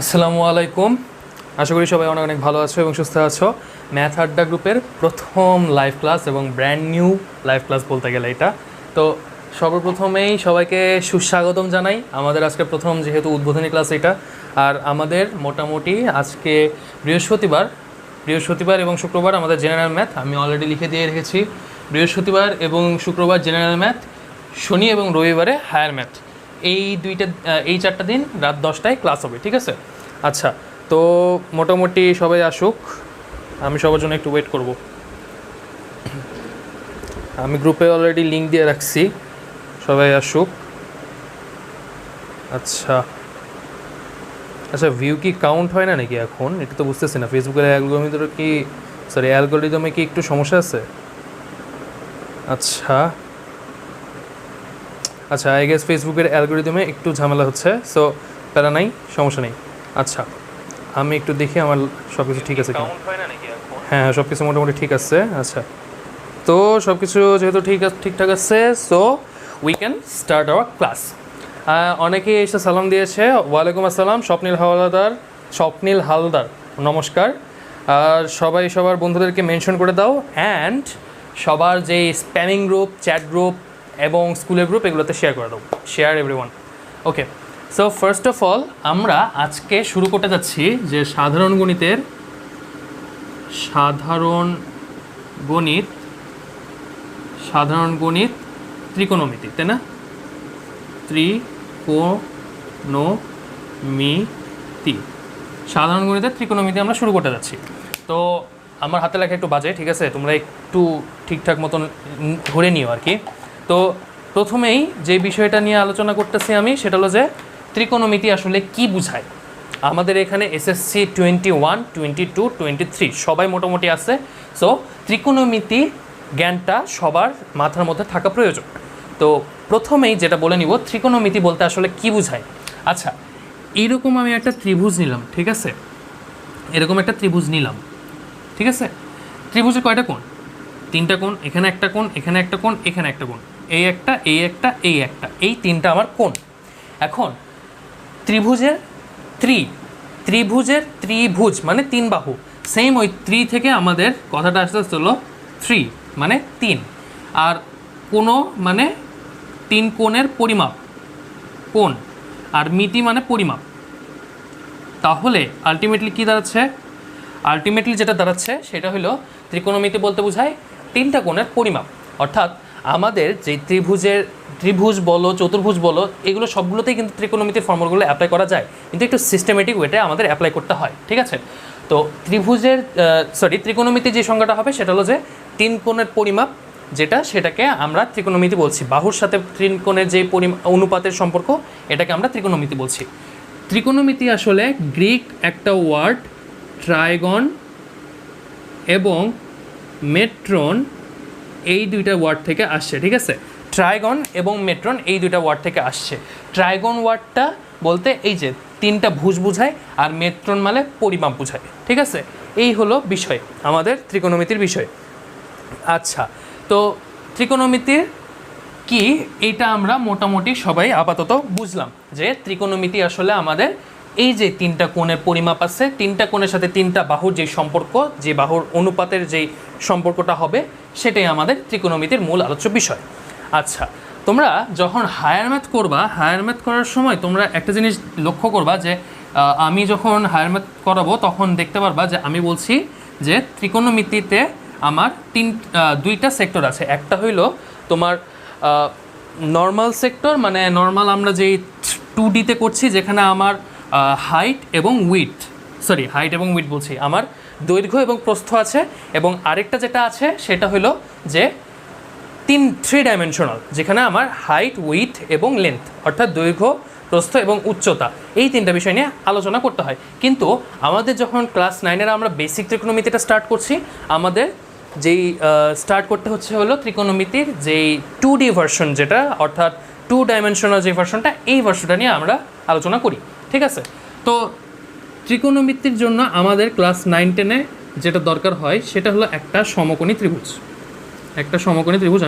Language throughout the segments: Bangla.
আসসালামু আলাইকুম। আশা করি সবাই অনেক অনেক ভালো আছো এবং সুস্থ আছো। ম্যাথ আড্ডা গ্রুপের প্রথম লাইভ ক্লাস এবং ব্র্যান্ড নিউ লাইভ ক্লাস বলতে গেলে এটা। তো সর্বপ্রথমেই সবাইকে সুস্বাগতম জানাই। আমাদের আজকে প্রথম যেহেতু উদ্বোধনী ক্লাস এটা, আর আমাদের মোটামুটি আজকে বৃহস্পতিবার এবং শুক্রবার আমাদের জেনারেল ম্যাথ আমি অলরেডি লিখে দিয়ে রেখেছি। বৃহস্পতিবার এবং শুক্রবার জেনারেল ম্যাথ, শনি এবং রবিবারে হায়ার ম্যাথ। এই চারটা দিন রাত 10টায় ক্লাস হবে, ঠিক আছে? আচ্ছা, তো মোটামুটি সবাই আসুক, আমি সবার জন্য একটু ওয়েট করব। আমি গ্রুপে অলরেডি লিঙ্ক দিয়ে রাখছি, সবাই আসুক। আচ্ছা আচ্ছা, ভিউ কি কাউন্ট হয় না নাকি এখন? এটা তো বুঝতেছি না। ফেসবুকের অ্যালগোরিদমে কি একটু সমস্যা আছে? আচ্ছা আচ্ছা, আই গেস ফেসবুকের অ্যালগোরিদমে একটু ঝামেলা হচ্ছে, সো প্যারা নাই, সমস্যা নেই। আচ্ছা, আমি একটু দেখি আমার সব কিছু ঠিক আছে কিনা। হ্যাঁ, সব কিছু মোটামুটি ঠিক আছে। আচ্ছা, তো সব কিছু যেহেতু ঠিকঠাক আছে, so we can start our class. অনেকেই এসে সালাম দিয়েছে। ওয়ালাইকুম আসসালাম স্বপ্নিল হালদার, নমস্কার। আর সবাই সবার বন্ধুদেরকে মেনশন করে দাও, অ্যান্ড সবার যে স্প্যামিং গ্রুপ, চ্যাট গ্রুপ এবং স্কুলের গ্রুপ, এগুলোতে শেয়ার করে দাও। Share everyone. Okay, so first of all আমরা আজকে শুরু করতে যাচ্ছি যে সাধারণ গণিত ত্রিকোণমিতি, তাই না? সাধারণ গণিতের ত্রিকোণমিতি আমরা শুরু করতে যাচ্ছি। তো আমার হাতে লেখা একটু বাজে, ঠিক আছে? তোমরা একটু ঠিকঠাক মতন ধরে নিও আর কি। তো প্রথমেই যে বিষয়টা নিয়ে আলোচনা করতেছি আমি, সেটা হলো যে ত্রিকোণমিতি আসলে কি বোঝায়। আমাদের এখানে এসএসসি 21, 22, 23 সবাই মোটামুটি আছে। সো ত্রিকোণমিতি জ্ঞানটা সবার মাথার মধ্যে থাকা প্রয়োজন। তো প্রথমেই যেটা বলে নিব, ত্রিকোণমিতি বলতে আসলে কি বোঝায়। আচ্ছা, এইরকম আমি একটা ত্রিভুজ নিলাম, ঠিক আছে? এরকম একটা ত্রিভুজ নিলাম, ঠিক আছে? ত্রিভুজের কয়টা কোণ? 3টা কোণ। এখানে একটা কোণ, এখানে একটা কোণ, এখানে একটা কোণ, এই একটা, এই 3টা আমার কোণ। এখন ত্রিভুজের ত্রিভুজ মানে 3 বাহু। সেম ওই থেকে আমাদের কথাটা আসতে হলো 3 মানে 3, আর কোণ মানে 3 কোণের পরিমাপ, কোণ, আর মিতি মানে পরিমাপ। তাহলে আলটিমেটলি কি দাঁড়াচ্ছে? যেটা দাঁড়াচ্ছে সেটা হলো ত্রিকোণমিতি বলতে বোঝায় 3টা কোণের পরিমাপ। অর্থাৎ আমাদের যে ত্রিভুজ বলো, চতুর্ভুজ বলো, এগুলো সবগুলোতেই কিন্তু ত্রিকোণমিতির ফর্মুলাগুলো অ্যাপ্লাই করা যায়, কিন্তু একটু সিস্টেমেটিক ওয়েতে আমাদের অ্যাপ্লাই করতে হয়, ঠিক আছে? তো ত্রিকোণমিতি যে সংজ্ঞাটা হবে সেটা হলো যে 3 কোণের পরিমাপ, সেটাকে আমরা ত্রিকোণমিতি বলছি। বাহুর সাথে ত্রিকোণের যে অনুপাতের সম্পর্ক, এটাকে আমরা ত্রিকোণমিতি বলছি। ত্রিকোণমিতি আসলে গ্রিক একটা ওয়ার্ড ট্রাইগন এবং মেট্রন, এই 2টা ওয়ার্ড থেকে আসছে, ঠিক আছে? ট্রাইগন এবং মেট্রন এই 2টা ওয়ার্ড থেকে আসছে। ট্রাইগন ওয়ার্ডটা বলতে এই যে 3টা ভুজ বোঝায়, আর মেট্রন মানে পরিমাপ বোঝায়, ঠিক আছে? এই হলো বিষয় আমাদের ত্রিকোণমিতির বিষয়। আচ্ছা, তো ত্রিকোণমিতির কি, এইটা আমরা মোটামুটি সবাই আপাতত বুঝলাম যে ত্রিকোণমিতি আসলে আমাদের এই যে 3টা কোণের পরিমাপ আছে, 3টা কোণের সাথে 3টা বাহুর যে সম্পর্ক, যে বাহুর অনুপাতের যেই সম্পর্কটা হবে, সেটাই আমাদের ত্রিকোণমিতির মূল আলোচ্য বিষয়। আচ্ছা, তোমরা যখন হায়ার ম্যাথ করার সময় তোমরা একটা জিনিস লক্ষ্য করবা যে আমি যখন হায়ার ম্যাথ করাবো তখন দেখতে পারবা যে আমি বলছি যে ত্রিকোণমিতিতে আমার 2টা সেক্টর আছে। একটা হইলো তোমার নর্মাল সেক্টর, মানে নর্মাল আমরা যেই 2Dতে করছি, যেখানে আমার হাইট এবং উইডথ বলছি, আমার দৈর্ঘ্য এবং প্রস্থ আছে। এবং আরেকটা যেটা আছে সেটা হলো যে 3 ডাইমেনশনাল, যেখানে আমার হাইট, উইডথ এবং লেন্থ, অর্থাৎ দৈর্ঘ্য, প্রস্থ এবং উচ্চতা, এই 3টা বিষয় নিয়ে আলোচনা করতে হয়। কিন্তু আমাদের যখন ক্লাস 9-এর আমরা বেসিক ত্রিকোণমিতিটা স্টার্ট করছি, আমাদের যেই স্টার্ট করতে হলো ত্রিকোণমিতির যেই 2D ভার্সন, যেটা অর্থাৎ 2 ডাইমেনশনাল যে ভার্সনটা, এই ভার্সনটা নিয়ে আমরা আলোচনা করি, ঠিক আছে? তো ত্রিকোণমিতির জন্য আমাদের ক্লাস 9-10-এ যেটা দরকার হয় সেটা হলো একটা সমকোণী ত্রিভুজ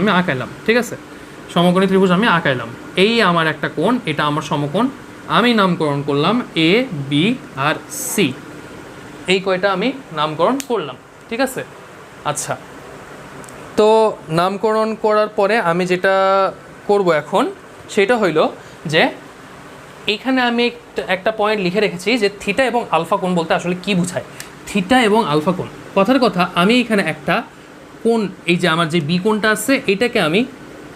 আমি আঁকাইলাম, ঠিক আছে? সমকোণী ত্রিভুজ আমি আঁকাইলাম। এই আমার একটা কোণ, এটা আমার সমকোণ, আমি নামকরণ করলাম এ বি আর সি, এই কয়টা আমি নামকরণ করলাম, ঠিক আছে। আচ্ছা, তো নামকরণ করার পরে আমি যেটা করব এখন সেটা হইল যে এখানে আমি একটা পয়েন্ট লিখে রেখেছি যে থিটা এবং আলফা কোণ বলতে আসলে কি বোঝায়। থিটা এবং আলফা কোণ, কথার কথা আমি এখানে একটা কোণ, এই যে আমার যে বি কোণটা আছে এটাকে আমি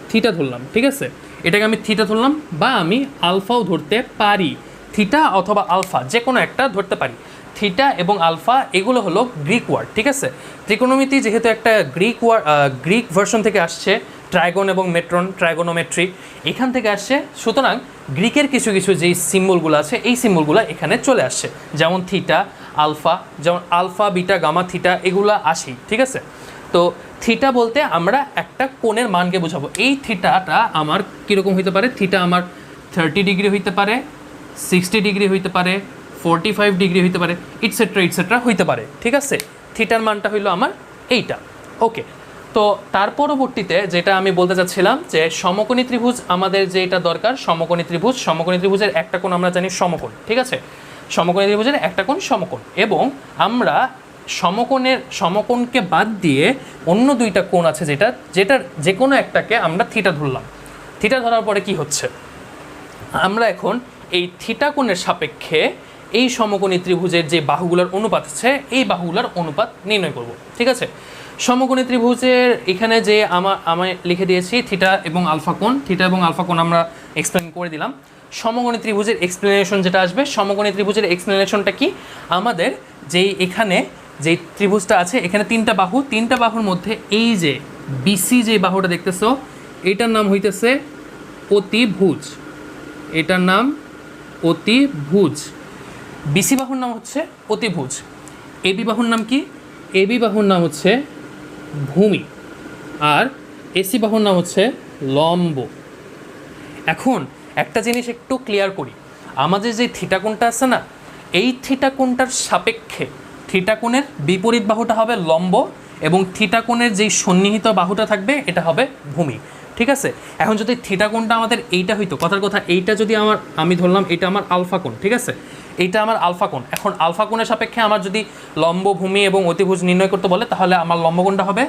থিটা ধরলাম, ঠিক আছে, এটাকে আমি থিটা ধরলাম, বা আমি আলফাও ধরতে পারি, থিটা অথবা আলফা যে কোনো একটা ধরতে পারি। থিটা এবং আলফা এগুলো হলো গ্রিক ওয়ার্ড, ঠিক আছে। ত্রিকোণমিতি যেহেতু একটা গ্রিক ভার্সন থেকে আসছে, ট্রাইগন এবং মেট্রন, ট্রাইগোনোমেট্রি এখান থেকে আসছে, সুতরাং গ্রিকের কিছু কিছু যেই সিম্বলগুলো আছে এই সিম্বলগুলো এখানে চলে আসছে, যেমন থিটা, আলফা, যেমন আলফা, বিটা, গামা, থিটা এগুলো আসেই, ঠিক আছে। তো থিটা বলতে আমরা একটা কোণের মানকে বোঝাবো। এই থিটাটা আমার কীরকম হইতে পারে, থিটা আমার 30 ডিগ্রি হইতে পারে, 60 ডিগ্রি হইতে পারে, 45 ডিগ্রি হইতে পারে, ইটসেট্রা হইতে পারে, ঠিক আছে। থিটার মানটা হইলো আমার এইটা, ওকে। তো তার পরবর্তীতে যেটা আমি বলতে চাচ্ছিলাম যে সমকোণী ত্রিভুজ আমাদের যেটা দরকার, সমকোণী ত্রিভুজের একটা কোণ আমরা জানি সমকোণ, ঠিক আছে। সমকোণী ত্রিভুজের একটা কোণ সমকোণ, এবং আমরা সমকোণকে বাদ দিয়ে অন্য দুইটা কোণ আছে যেটার যে কোনো একটাকে আমরা থিটা ধরলাম। থিটা ধরার পরে কি হচ্ছে, আমরা এখন এই থিটা কোণের সাপেক্ষে এই সমকোণী ত্রিভুজের যে বাহুগুলোর অনুপাত আছে এই বাহুগুলোর অনুপাত নির্ণয় করব, ঠিক আছে। সমকোণী ত্রিভুজের এখানে যে আমি লিখে দিয়েছি থিটা এবং আলফা কোণ, থিটা এবং আলফা কোণ আমরা এক্সপ্লেন করে দিলাম। সমকোণী ত্রিভুজের এক্সপ্লেনেশন যেটা আসবে, সমকোণী ত্রিভুজের এক্সপ্লেনেশনটা কি, আমাদের যেই এখানে যে ত্রিভুজটা আছে এখানে তিনটা বাহুর মধ্যে এই যে বিসি যে বাহুটা দেখতেছো এটার নাম হইতেছে অতিভুজ, এটার নাম অতিভুজ। বিসি বাহুর নাম হচ্ছে অতিভুজ। এবি বাহুর নাম কি, এবি বাহুর নাম হচ্ছে ভূমি, আর এসি বাহুর নাম হচ্ছে লম্ব। এখন একটা জিনিস একটু ক্লিয়ার করি, আমাদের যে থিটা কোণটা আছে না, এই থিটা কোণটার সাপেক্ষে থিটা কোণের বিপরীত বাহুটা হবে লম্ব, এবং থিটা কোণের যেই সন্নিহিত বাহুটা থাকবে এটা হবে ভূমি, ঠিক আছে। এখন যদি থিটা কোণটা আমাদের এইটা হইতো, কথার কথা এইটা যদি আমি ধরলাম এটা আমার আলফা কোণ, ঠিক আছে, এইটা আমার আলফা কোণ। এখন আলফা কোণের সাপেক্ষে আমার যদি লম্ব, ভূমি এবং অতিভুজ নির্ণয় করতে বলে তাহলে আমার লম্ব কোণটা হবে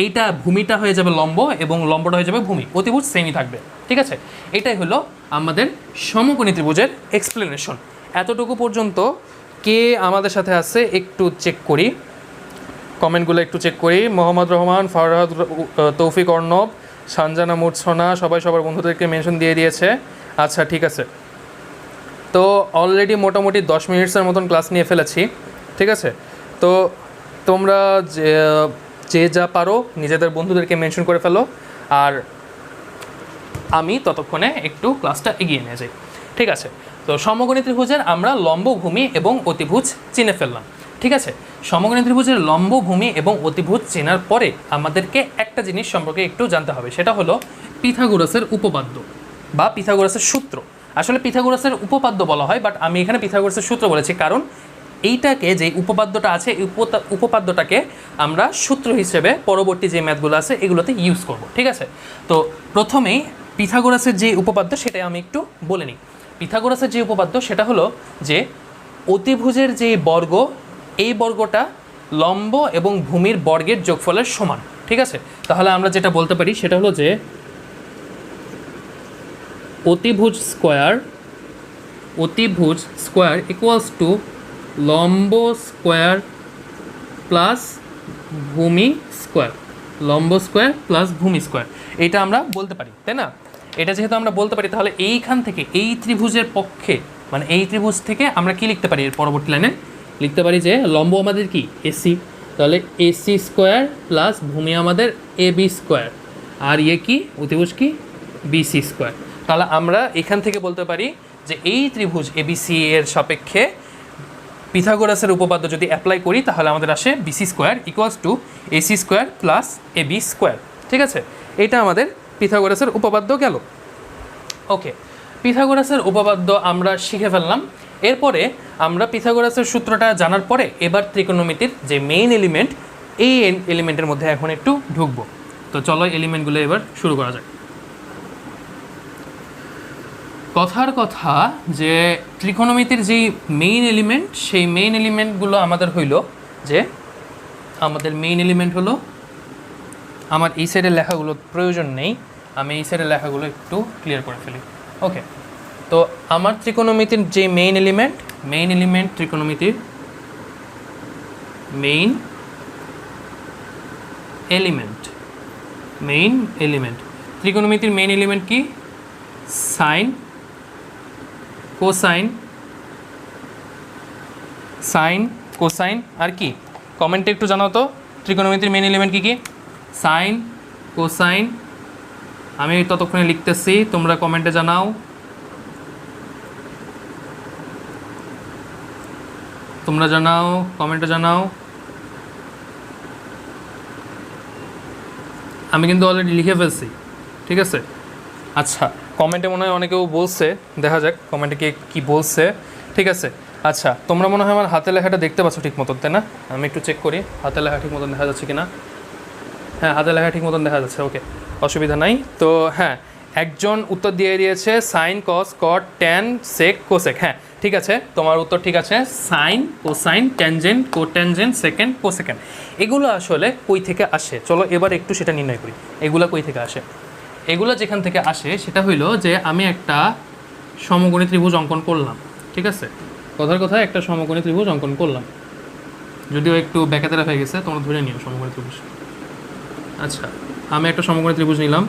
এইটা, ভূমিটা হয়ে যাবে লম্ব এবং লম্বটা হয়ে যাবে ভূমি, অতিভুজ সেমই থাকবে, ঠিক আছে। এটাই হলো আমাদের সমকোণী ত্রিভুজের এক্সপ্লেনেশন। এতটুকু পর্যন্ত কে আমাদের সাথে আছে একটু চেক করি, কমেন্টগুলো একটু চেক করি। মোহাম্মদ রহমান, ফারহাদ, তৌফিক, অর্ণব, সানজানা, মুর্ছনা সবাই সবার বন্ধুদেরকে মেনশন দিয়ে দিয়েছে। আচ্ছা ঠিক আছে, তো অলরেডি মোটামুটি 10 মিনিটসের মতন ক্লাস নিয়ে ফেলেছি, ঠিক আছে। তো তোমরা যে যা পারো নিজেদের বন্ধুদেরকে মেনশন করে ফেলো, আর আমি ততক্ষণে একটু ক্লাসটা এগিয়ে নিয়ে যাই, ঠিক আছে। তো সমকোণী ত্রিভুজের আমরা লম্ব, ভূমি এবং অতিভুজ চিনে ফেললাম, ঠিক আছে। সমকোণী ত্রিভুজের লম্ব, ভূমি এবং অতিভুজ চেনার পরে আমাদেরকে একটা জিনিস সম্পর্কে একটু জানতে হবে, সেটা হলো পিথাগোরাসের উপপাদ্য বা পিথাগোরাসের সূত্র। আসলে পিথাগোরাসের উপপাদ্য বলা হয়, বাট আমি এখানে পিথাগোরাসের সূত্র বলেছি, কারণ এইটাকে যে উপপাদ্যটা আছে এই উপপাদ্যটাকে আমরা সূত্র হিসেবে পরবর্তী যে ম্যাথগুলো আছে এগুলোতে ইউজ করব, ঠিক আছে। তো প্রথমেই পিথাগোরাসের যে উপপাদ্য সেটাই আমি একটু বলে নিই। পিথাগোরাসের যে উপপাদ্য সেটা হলো যে অতিভুজের যে বর্গ, এই বর্গটা লম্ব এবং ভূমির বর্গের যোগফলের সমান, ঠিক আছে। তাহলে আমরা যেটা বলতে পারি সেটা হলো যে অতিভুজ স্কোয়ার ইকুয়ালস টু লম্ব স্কোয়ার প্লাস ভূমি স্কোয়ার, লম্ব স্কোয়ার প্লাস ভূমি স্কোয়ার, এটা আমরা বলতে পারি, তাই না। এটা যেহেতু আমরা বলতে পারি তাহলে এইখান থেকে এই ত্রিভুজের পক্ষে, মানে এই ত্রিভুজ থেকে আমরা কি লিখতে পারি, এর পরবর্তী লাইনে লিখতে পারি যে লম্ব আমাদের কি এসি, তাহলে এসি স্কোয়ার প্লাস ভূমি আমাদের এবি স্কোয়ার, আর ইয়ে কি অতিভুজ কি বিসি স্কোয়ার। তাহলে আমরা এখান থেকে বলতে পারি যে এই ত্রিভুজ এবিসি এর সাপেক্ষে পিথাগোরাসের উপপাদ্য যদি অ্যাপ্লাই করি তাহলে আমাদের আসে BC square equals to AC square plus AB square, ঠিক আছে। এটা আমাদের পিথাগোরাসের উপপাদ্য গেল, ওকে। পিথাগোরাসের উপপাদ্য আমরা শিখে ফেললাম। এরপরে আমরা পিথাগোরাসের সূত্রটা জানার পরে এবার ত্রিকোণমিতির যে মেইন এলিমেন্ট, এই এলিমেন্টের মধ্যে এখন একটু ঢুকবো। তো চলো এলিমেন্টগুলো এবার শুরু করা যাক। কথার কথা যে ত্রিকোণমিতির যেই মেইন এলিমেন্ট, সেই মেইন এলিমেন্টগুলো আমাদের হইল যে আমাদের মেইন এলিমেন্ট হলো, আমার এই সাইডের লেখাগুলো প্রয়োজন নেই, আমি এই সাইডের লেখাগুলো একটু ক্লিয়ার করে ফেলি। ওকে, তো আমার ত্রিকোণমিতির যে মেইন এলিমেন্ট ত্রিকোণমিতির মেইন এলিমেন্ট ত্রিকোণমিতির মেইন এলিমেন্ট কি? সাইন, কোসাইন আর কি? কমেন্টে একটু জানাও তো ত্রিকোণমিতির মেইন এলিমেন্ট কি কি? Sine, cosine. আমি ততক্ষণে লিখতেছি, তোমরা কমেন্টে জানাও। কমেন্টে জানাও। আমি কিন্তু অলরেডি লিখে ফেলছি, ঠিক আছে? আচ্ছা, কমেন্টে মনে হয় অনেকেও বলছে, দেখা যাক কমেন্টে কি বলছে। ঠিক আছে, আচ্ছা, তোমরা মনে হয় আমার হাতে লেখাটা দেখতে পাচ্ছ ঠিক মতন, তাই না? আমি একটু চেক করি হাতে লেখা ঠিক মতন দেখা যাচ্ছে কিনা। হ্যাঁ, হাতে লেখা ঠিক মতন দেখা যাচ্ছে। ওকে, অসুবিধা নাই। তো হ্যাঁ, একজন উত্তর দিয়ে দিয়েছে sine, cos, cot, tan, sec, cosec. হ্যাঁ, ঠিক আছে, তোমার উত্তর ঠিক আছে। Sine, cosine, tangent, cotangent, secant, cosecant. এগুলো আসলে কই থেকে আসে? চলো এবার একটু সেটা নির্ণয় করি। এগুলো কই থেকে আসে? এগুলো যেখান থেকে আসে সেটা হইলো যে আমি একটা সমকোণী ত্রিভুজ অঙ্কন করলাম, ঠিক আছে? কথার কথা একটা সমকোণী ত্রিভুজ অঙ্কন করলাম, যদিও একটু ব্যাকাতেরা হয়ে গেছে, তোমরা ধরে নিও সমকোণী ত্রিভুজ। আচ্ছা, আমি একটা সমকোণী ত্রিভুজ নিলাম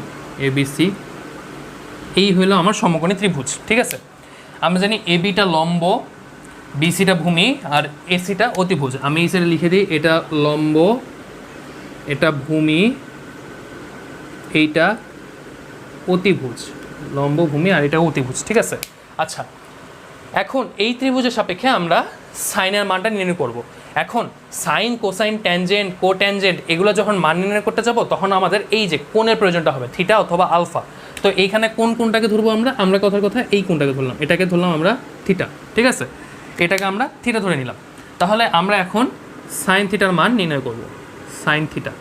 ABC। এই হইলো আমার সমকোণী ত্রিভুজ, ঠিক আছে? আমরা জানি ABটা লম্ব, BCটা ভূমি, আর ACটা অতিভুজ। আমি এই সাইডে লিখে দিই, এটা লম্ব, এটা ভূমি, এইটা অতিভুজ। লম্ব, ভূমি আর এটা অতিভুজ, ঠিক আছে? আচ্ছা, এখন এই ত্রিভুজের সাপেক্ষে আমরা সাইনের মানটা নির্ণয় করব। এখন সাইন, কোসাইন, ট্যানজেন্ট, কোট্যানজেন্ট এগুলো যখন মান নির্ণয় করতে যাব, তখন আমাদের এই যে কোণের প্রয়োজনটা হবে, থিটা অথবা আলফা। তো এইখানে কোনটাকে ধরবো আমরা কথার কথা এই কোণটাকে ধরলাম, এটাকে ধরলাম আমরা থিটা, ঠিক আছে? এটাকে আমরা থিটা ধরে নিলাম। তাহলে আমরা এখন সাইন থিটার মান নির্ণয় করব। সাইন থিটা,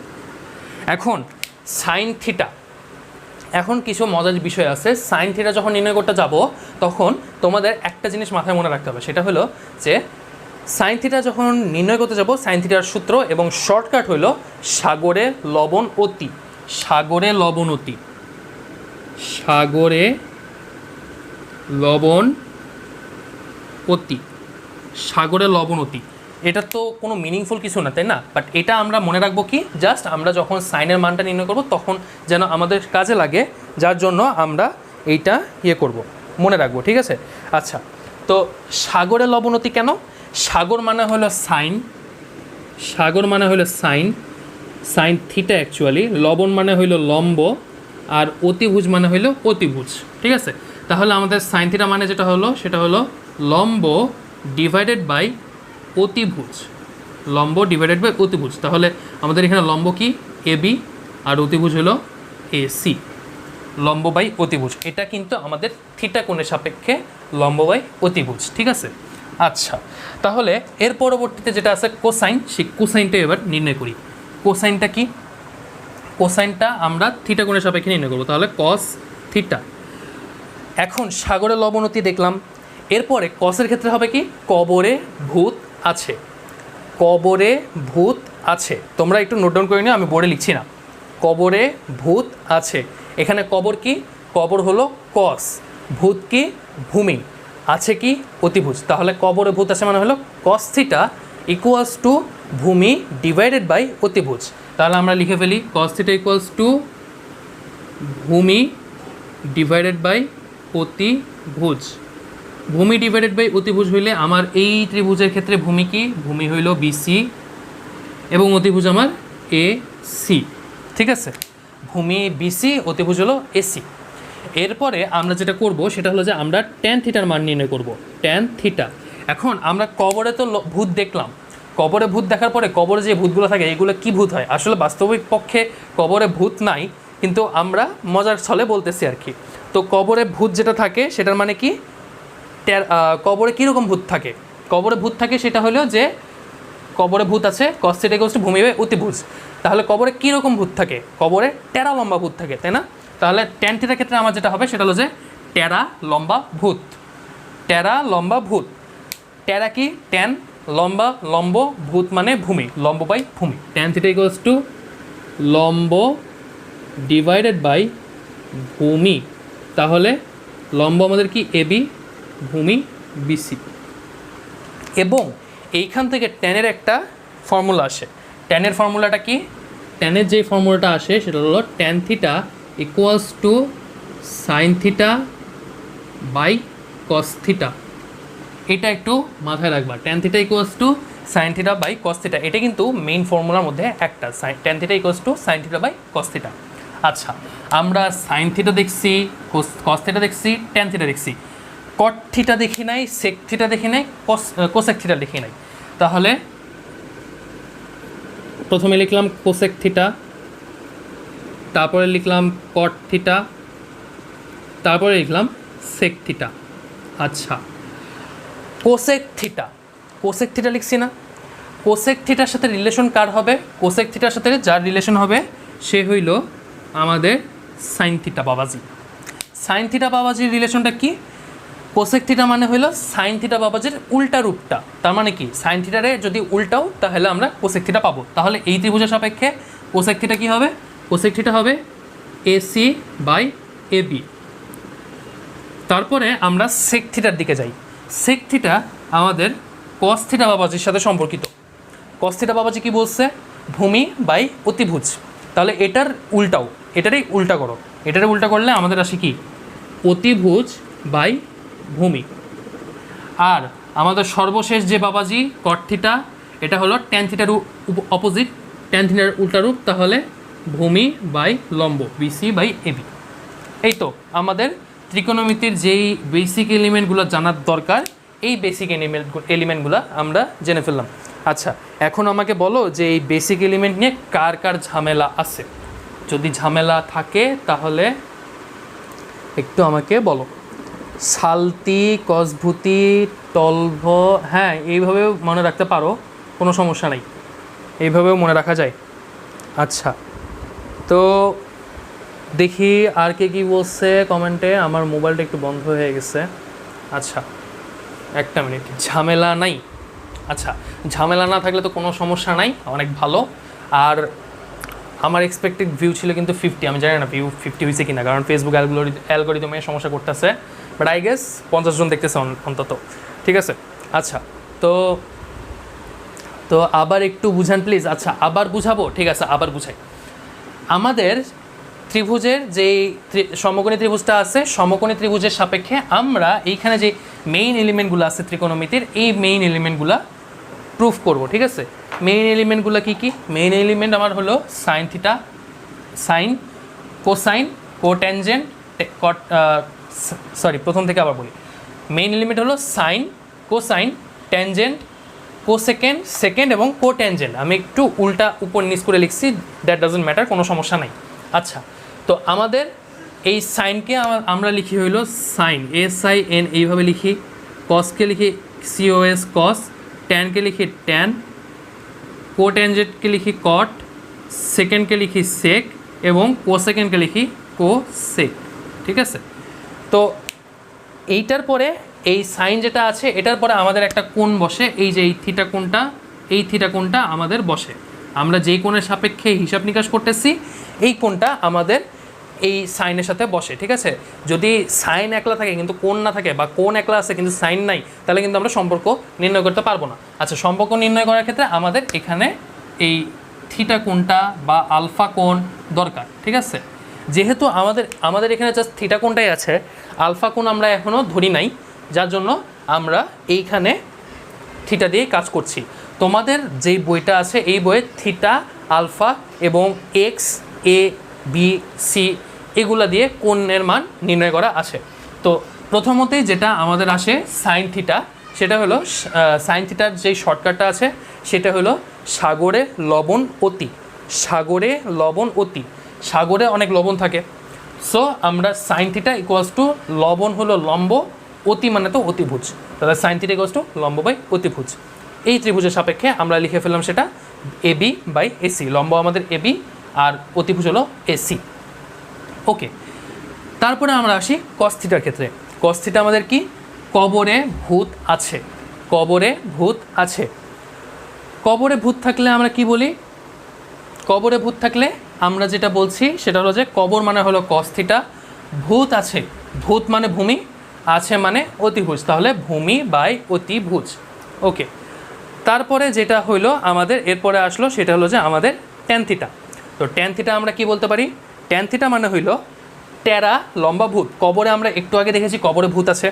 এখন সাইন থিটা, এখন কিছু মজার বিষয় আছে। সাইন থিটা যখন নির্ণয় করতে যাব, তখন তোমাদের একটা জিনিস মাথায় মনে রাখতে হবে, সেটা হলো যে সাইন থিটা যখন নির্ণয় করতে যাব, সাইন থিটার সূত্র এবং শর্টকাট হলো সাগরে লবণ অতি। সাগরে লবণ অতি, সাগরে লবণ অতি, সাগরে লবণ অতি। এটা তো কোনো মিনিংফুল কিছু না, তাই না? বাট এটা আমরা মনে রাখবো কি, জাস্ট আমরা যখন সাইনের মানটা নির্ণয় করব, তখন যেন আমাদের কাজে লাগে, যার জন্য আমরা এইটা করব, মনে রাখবো, ঠিক আছে? আচ্ছা, তো সাগরে লবণতি কেন? সাগর মানে হলো সাইন, সাগর মানে হলো সাইন, সাইন থিটা অ্যাকচুয়ালি। লবণ মানে হইলো লম্ব, আর অতিভুজ মানে হইলো অতিভুজ, ঠিক আছে? তাহলে আমাদের সাইন থিটা মানে যেটা হলো, সেটা হলো লম্ব ডিভাইডেড বাই অতিভুজ। লম্ব ডিভাইডেড বাই অতিভুজ। তাহলে আমাদের এখানে লম্ব কি? AB, আর অতিভুজ হলো AC। লম্ব বাই অতিভুজ, এটা কিন্তু আমাদের থিটা কোণের সাপেক্ষে লম্ব বাই অতিভুজ, ঠিক আছে? আচ্ছা, তাহলে এর পরবর্তীতে যেটা আছে কোসাইন, সেই কোসাইনটা এবার নির্ণয় করি। কোসাইনটা কি? কোসাইনটা আমরা থিটা কোণের সাপেক্ষে নির্ণয় করবো। তাহলে কস থিটা। এখন সাগরে লবণতি দেখলাম, এরপরে কসের ক্ষেত্রে হবে কি? কবরে ভূত আছে, কবরে ভূত আছে। তোমরা একটু নোট ডাউন করে নিও, আমি বোর্ডে লিখছি না। কবরে ভূত আছে। এখানে কবর কি? কবর হলো কস, ভূত কি? ভূমি, আছে কি? অতিভুজ। তাহলে কবরে ভূত আছে মানে হলো কস থিটা ইকুয়ালস টু ভূমি ডিভাইডেড বাই অতিভুজ। তাহলে আমরা লিখে ফেলি কস থিটা ইকুয়ালস টু ভূমি ডিভাইডেড বাই অতিভুজ। ভূমি ডিভাইডেড বাই অতিভুজ হইলে আমার এই ত্রিভুজের ক্ষেত্রে ভূমি কি? ভূমি হইল BC এবং অতিভুজ আমার AC, ঠিক আছে? ভূমি BC, অতিভুজ হলো AC। এরপরে আমরা যেটা করব সেটা হলো যে আমরা ট্যান থিটার মান নির্ণয় করব। Tan theta. এখন আমরা কবরে তো ভূত দেখলাম, কবরে ভূত দেখার পরে কবরে যে ভূতগুলো থাকে এগুলো কি ভূত হয়? আসলে বাস্তবিক পক্ষে কবরে ভূত নাই, কিন্তু আমরা মজার ছলে বলতেছি আর কি। তো কবরে ভূত যেটা থাকে সেটার মানে কি? কবরে কীরকম ভূত থাকে? কবরে ভূত থাকে সেটা হলো যে কবরে ভূত আছে কস থিটা ইকুয়ালস টু ভূমি বাই অতিভুজ। তাহলে কবরে কীরকম ভূত থাকে? কবরে টেরা লম্বা ভূত থাকে, তাই না? তাহলে ট্যান থিটার ক্ষেত্রে আমার যেটা হবে সেটা হলো যে টেরা লম্বা ভূত, টেরা লম্বা ভূত। টেরা কি? ট্যান, লম্বা লম্ব, ভূত মানে ভূমি, লম্ব বাই ভূমি। ট্যান থিটা ইকুয়ালস টু লম্ব ডিভাইডেড বাই ভূমি। তাহলে লম্ব আমাদের কি? এবি, ভূমি বিসি। এবং এইখান থেকে ট্যানের একটা ফর্মুলা আসে। ট্যানের ফর্মুলাটা কি? ট্যানের যে ফর্মুলাটা আসে সেটা হলো tan theta equals to sine theta by cos theta. এটা একটু মাথায় রাখবা, tan theta equals to sine theta by cos theta. এটা কিন্তু মেইন ফর্মুলার মধ্যে একটা, tan theta equals to sine theta by cos theta. আচ্ছা, আমরা সাইন থিটা দেখছি, কস থিটা দেখছি, ট্যান থিটা দেখছি, কট থিটা দেখি নাই, সেক থিটা দেখি নাই, কোসেক থিটা দেখি নাই। তাহলে প্রথমে লিখলাম কোসেক থিটা, তারপরে লিখলাম কট থিটা, তারপরে লিখলাম সেক থিটা। আচ্ছা, কোসেক থিটা, কোসেক থিটা লিখছি না? কোসেক থিটার সাথে রিলেশন কার হবে? কোসেক থিটার সাথে যার রিলেশন হবে সে হইল আমাদের সাইন থিটা বাবাজি। সাইন থিটা বাবাজির রিলেশনটা কি? কোসেক থিটা মানে হইল সাইন থিটা বাবাজির উল্টা রূপটা। তার মানে কি? সাইন থিটারে যদি উল্টাও তাহলে আমরা কোসেক থিটা পাবো। তাহলে এই ত্রিভুজের সাপেক্ষে কোসেক থিটা কী হবে? কোসেক থিটা হবে এসি বাই এবি। তারপরে আমরা সেক থিটার দিকে যাই। সেক থিটা আমাদের কস থিটা বাবাজির সাথে সম্পর্কিত। কস থিটা বাবাজি কি বলছে? ভূমি বাই অতিভুজ। তাহলে এটার উল্টাও, এটারই উল্টা করো। এটারে উল্টা করলে আমাদের আসে কি? অতিভুজ বাই ভূমি। আর আমাদের সর্বশেষ যে বাবাজি কট থিটা, এটা হলো ট্যান থিটার অপোজিট, ট্যান থিটার উল্টা রূপ। তাহলে ভূমি বাই লম্ব, বিসি বাই এবি। এই তো আমাদের ত্রিকোণমিতির যেই বেসিক এলিমেন্টগুলো জানার দরকার, এই বেসিক এলিমেন্টগুলো আমরা জেনে ফেললাম। আচ্ছা, এখন আমাকে বলো যে এই বেসিক এলিমেন্ট নিয়ে কার কার ঝামেলা আছে? যদি ঝামেলা থাকে তাহলে একটু আমাকে বলো। সালতি, কসভূতি, টলভ, হ্যাঁ এইভাবেও মনে রাখতে পারো, কোনো সমস্যা নেই, এইভাবেও মনে রাখা যায়। আচ্ছা, তো দেখি আর কে কী বলছে কমেন্টে। আমার মোবাইলটা একটু বন্ধ হয়ে গেছে। আচ্ছা, একটা মিনিট। ঝামেলা নাই? আচ্ছা, ঝামেলা না থাকলে তো কোনো সমস্যা নাই, অনেক ভালো। আর আমার এক্সপেক্টেড ভিউ ছিল কিন্তু 50, আমি জানি না ভিউ 50 হয়েছে কিনা, কারণ ফেসবুক অ্যালগরিদমে সমস্যা করতেছে। বাট আই গেস 50 জন দেখতেছে অন্তত, ঠিক আছে। আচ্ছা, তো আবার একটু বুঝান প্লিজ। আচ্ছা, আবার বুঝাবো, ঠিক আছে, আবার বুঝাই। আমাদের ত্রিভুজের যেই সমকোণী ত্রিভুজটা আছে, সমকোণী ত্রিভুজের সাপেক্ষে আমরা এইখানে যে মেইন এলিমেন্টগুলো আছে ত্রিকোণমিতির, এই মেইন এলিমেন্টগুলো প্রুফ করব, ঠিক আছে। মেইন এলিমেন্টগুলো কী কী? মেইন এলিমেন্ট আমার হলো সাইন থিটা, সাইন, কোসাইন, কোট্যানজেন্ট, প্রথম থেকে আবার বলি। মেইন এলিমেন্ট হলো সাইন, কোসাইন, ট্যানজেন্ট, কোসেকেন্ড, সেকেন্ড এবং কোট্যানজেন্ট। আমি একটু উল্টা উপর নিচ করে লিখছি, দ্যাট ডাজন্ট ম্যাটার, কোনো সমস্যা নাই। আচ্ছা, তো আমাদের এই সাইনকে আমরা লিখি হইল সাইন, SIN এইভাবে লিখি। কসকে লিখি COS কস, ট্যানকে লিখি ট্যান, কোট্যানজেন্টকে লিখি কট, সেকেন্ডকে লিখি সেক এবং কোসেকেন্ডকে লিখি কোসেক, ঠিক আছে। তো এইটার পরে এই সাইন যেটা আছে এটার পরে আমাদের একটা কোণ বসে, এই যে এই থিটা কোণটা, এই থিটা কোণটা আমাদের বসে। আমরা যেই কোণের সাপেক্ষে হিসাব নিকাশ করতেছি এই কোণটা আমাদের এই সাইনের সাথে বসে, ঠিক আছে। যদি সাইন একলা থাকে কিন্তু কোণ না থাকে, বা কোণ একলা আছে কিন্তু সাইন নাই, তাহলে কিন্তু আমরা সম্পর্ক নির্ণয় করতে পারবো না। আচ্ছা, সম্পর্ক নির্ণয় করার ক্ষেত্রে আমাদের এখানে এই থিটা কোণটা বা আলফা কোণ দরকার, ঠিক আছে। যেহেতু আমাদের এখানে জাস্ট থিটা কোণটাই আছে, আলফা কোণ আমরা এখনও ধরি নাই, যার জন্য আমরা এইখানে থিটা দিয়ে কাজ করছি। তোমাদের যেই বইটা আছে এই বইয়ে থিটা, আলফা এবং এক্স, এ, বি, সি এগুলা দিয়ে কোণের মান নির্ণয় করা আছে। তো প্রথমতেই যেটা আমাদের আসে সাইন থিটা, সেটা হলো সাইন থিটার যেই শর্টকাটটা আছে সেটা হলো সাগরে লবণ অতি। সাগরে লবণ অতি, সাগরে অনেক লবণ থাকে। সো আমরা সাইন থিটা ইকুয়ালস টু লবণ হলো লম্ব, অতি মানে তো অতিভুজ, তাহলে সাইন থিটা ইকুয়ালস টু লম্ব বাই অতিভুজ। এই ত্রিভুজের সাপেক্ষে আমরা লিখে ফেললাম সেটা AB বাই AC। লম্ব আমাদের AB আর অতিভুজ হলো AC। ওকে, তারপরে আমরা আসি কস থিটার ক্ষেত্রে। কস থিটা আমাদের কি? কবরে ভূত আছে, কবরে ভূত আছে। কবরে ভূত থাকলে আমরা কি বলি? কবরে ভূত থাকলে আমরা যেটা বলছি সেটা হলো যে কবর মানে হলো কস থিটা, ভূত আছে, ভূত মানে ভূমি, আছে মানে অতিভুজ, তাহলে ভূমি বাই অতিভুজ। ওকে, তারপরে যেটা হইলো আমাদের এরপরে আসলো সেটা হলো যে আমাদের ট্যান থিটা। তো ট্যান থিটা আমরা কি বলতে পারি? ট্যান থিটা মানে হইলো টেরা লম্বা ভূত। কবরে আমরা একটু আগে দেখেছি কবরে ভূত আছে,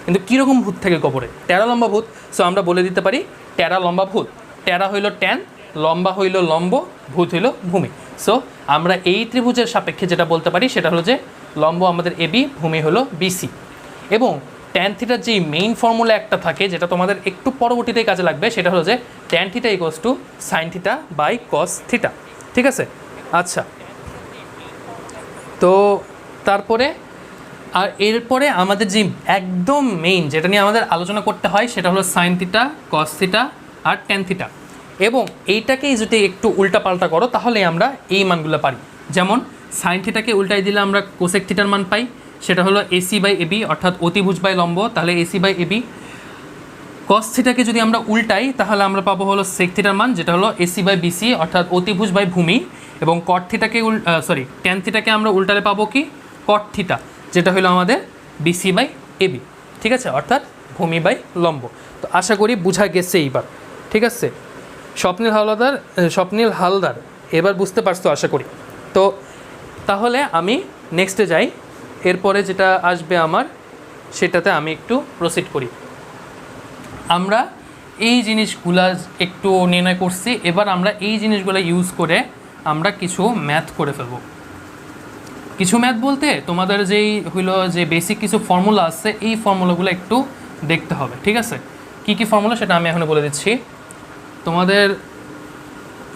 কিন্তু কীরকম ভূত থাকে কবরে? টেরা লম্বা ভূত। সো আমরা বলে দিতে পারি টেরা লম্বা ভূত। টেরা হইল ট্যান, লম্বা হইল লম্ব, ভূত হইল ভূমি। সো আমরা এই ত্রিভুজের সাপেক্ষে যেটা বলতে পারি সেটা হলো যে লম্ব আমাদের এবি, ভূমি হলো বিসি। এবং ট্যান থিটার যেই মেইন ফর্মুলা একটা থাকে যেটা তোমাদের একটু পরবর্তীতে কাজে লাগবে, সেটা হলো যে tan theta equals to sine theta by cos theta. ঠিক আছে? আচ্ছা, তো তারপরে আর এরপরে আমাদের যে একদম মেইন যেটা নিয়ে আমাদের আলোচনা করতে হয় সেটা হলো সাইন থিটা, কস থিটা আর ট্যান থিটা। এবং এইটাকেই যদি একটু উল্টাপাল্টা করো তাহলে আমরা এই মানগুলো পারি। যেমন সাইন থিটাকে উল্টাই দিলে আমরা কোসেক থিটার মান পাই, সেটা হলো এসি বাই এবি, অর্থাৎ অতিভুজ বাই লম্ব, তাহলে এসি বাই এবি। কস থিটাকে যদি আমরা উল্টাই তাহলে আমরা পাবো হলো সেক থিটার মান, যেটা হলো এসি বাই বিসি, অর্থাৎ অতিভুজ বাই ভূমি। এবং কট থিটাকে ট্যান থিটাকে আমরা উল্টালে পাবো কি? কট থিটা, যেটা হলো আমাদের বিসি বাই এবি। ঠিক আছে? অর্থাৎ ভূমি বাই লম্ব। তো আশা করি বোঝা গেছে এইবার। ঠিক আছে? স্বপ্নীল হালদার এবার বুঝতে পারছো আশা করি। তো তাহলে আমি নেক্সটে যাই। এরপরে যেটা আসবে আমার সেটাতে আমি একটু প্রসিড করি। আমরা এই জিনিসগুলা একটু নির্ণয় করছি, এবার আমরা এই জিনিসগুলো ইউজ করে আমরা কিছু ম্যাথ করে ফেলব। কিছু ম্যাথ বলতে তোমাদের যেই হইলো যে বেসিক কিছু ফর্মুলা আছে, এই ফর্মুলাগুলো একটু দেখতে হবে। ঠিক আছে? কি কি ফর্মুলা সেটা আমি এখন বলে দিচ্ছি। তোমাদের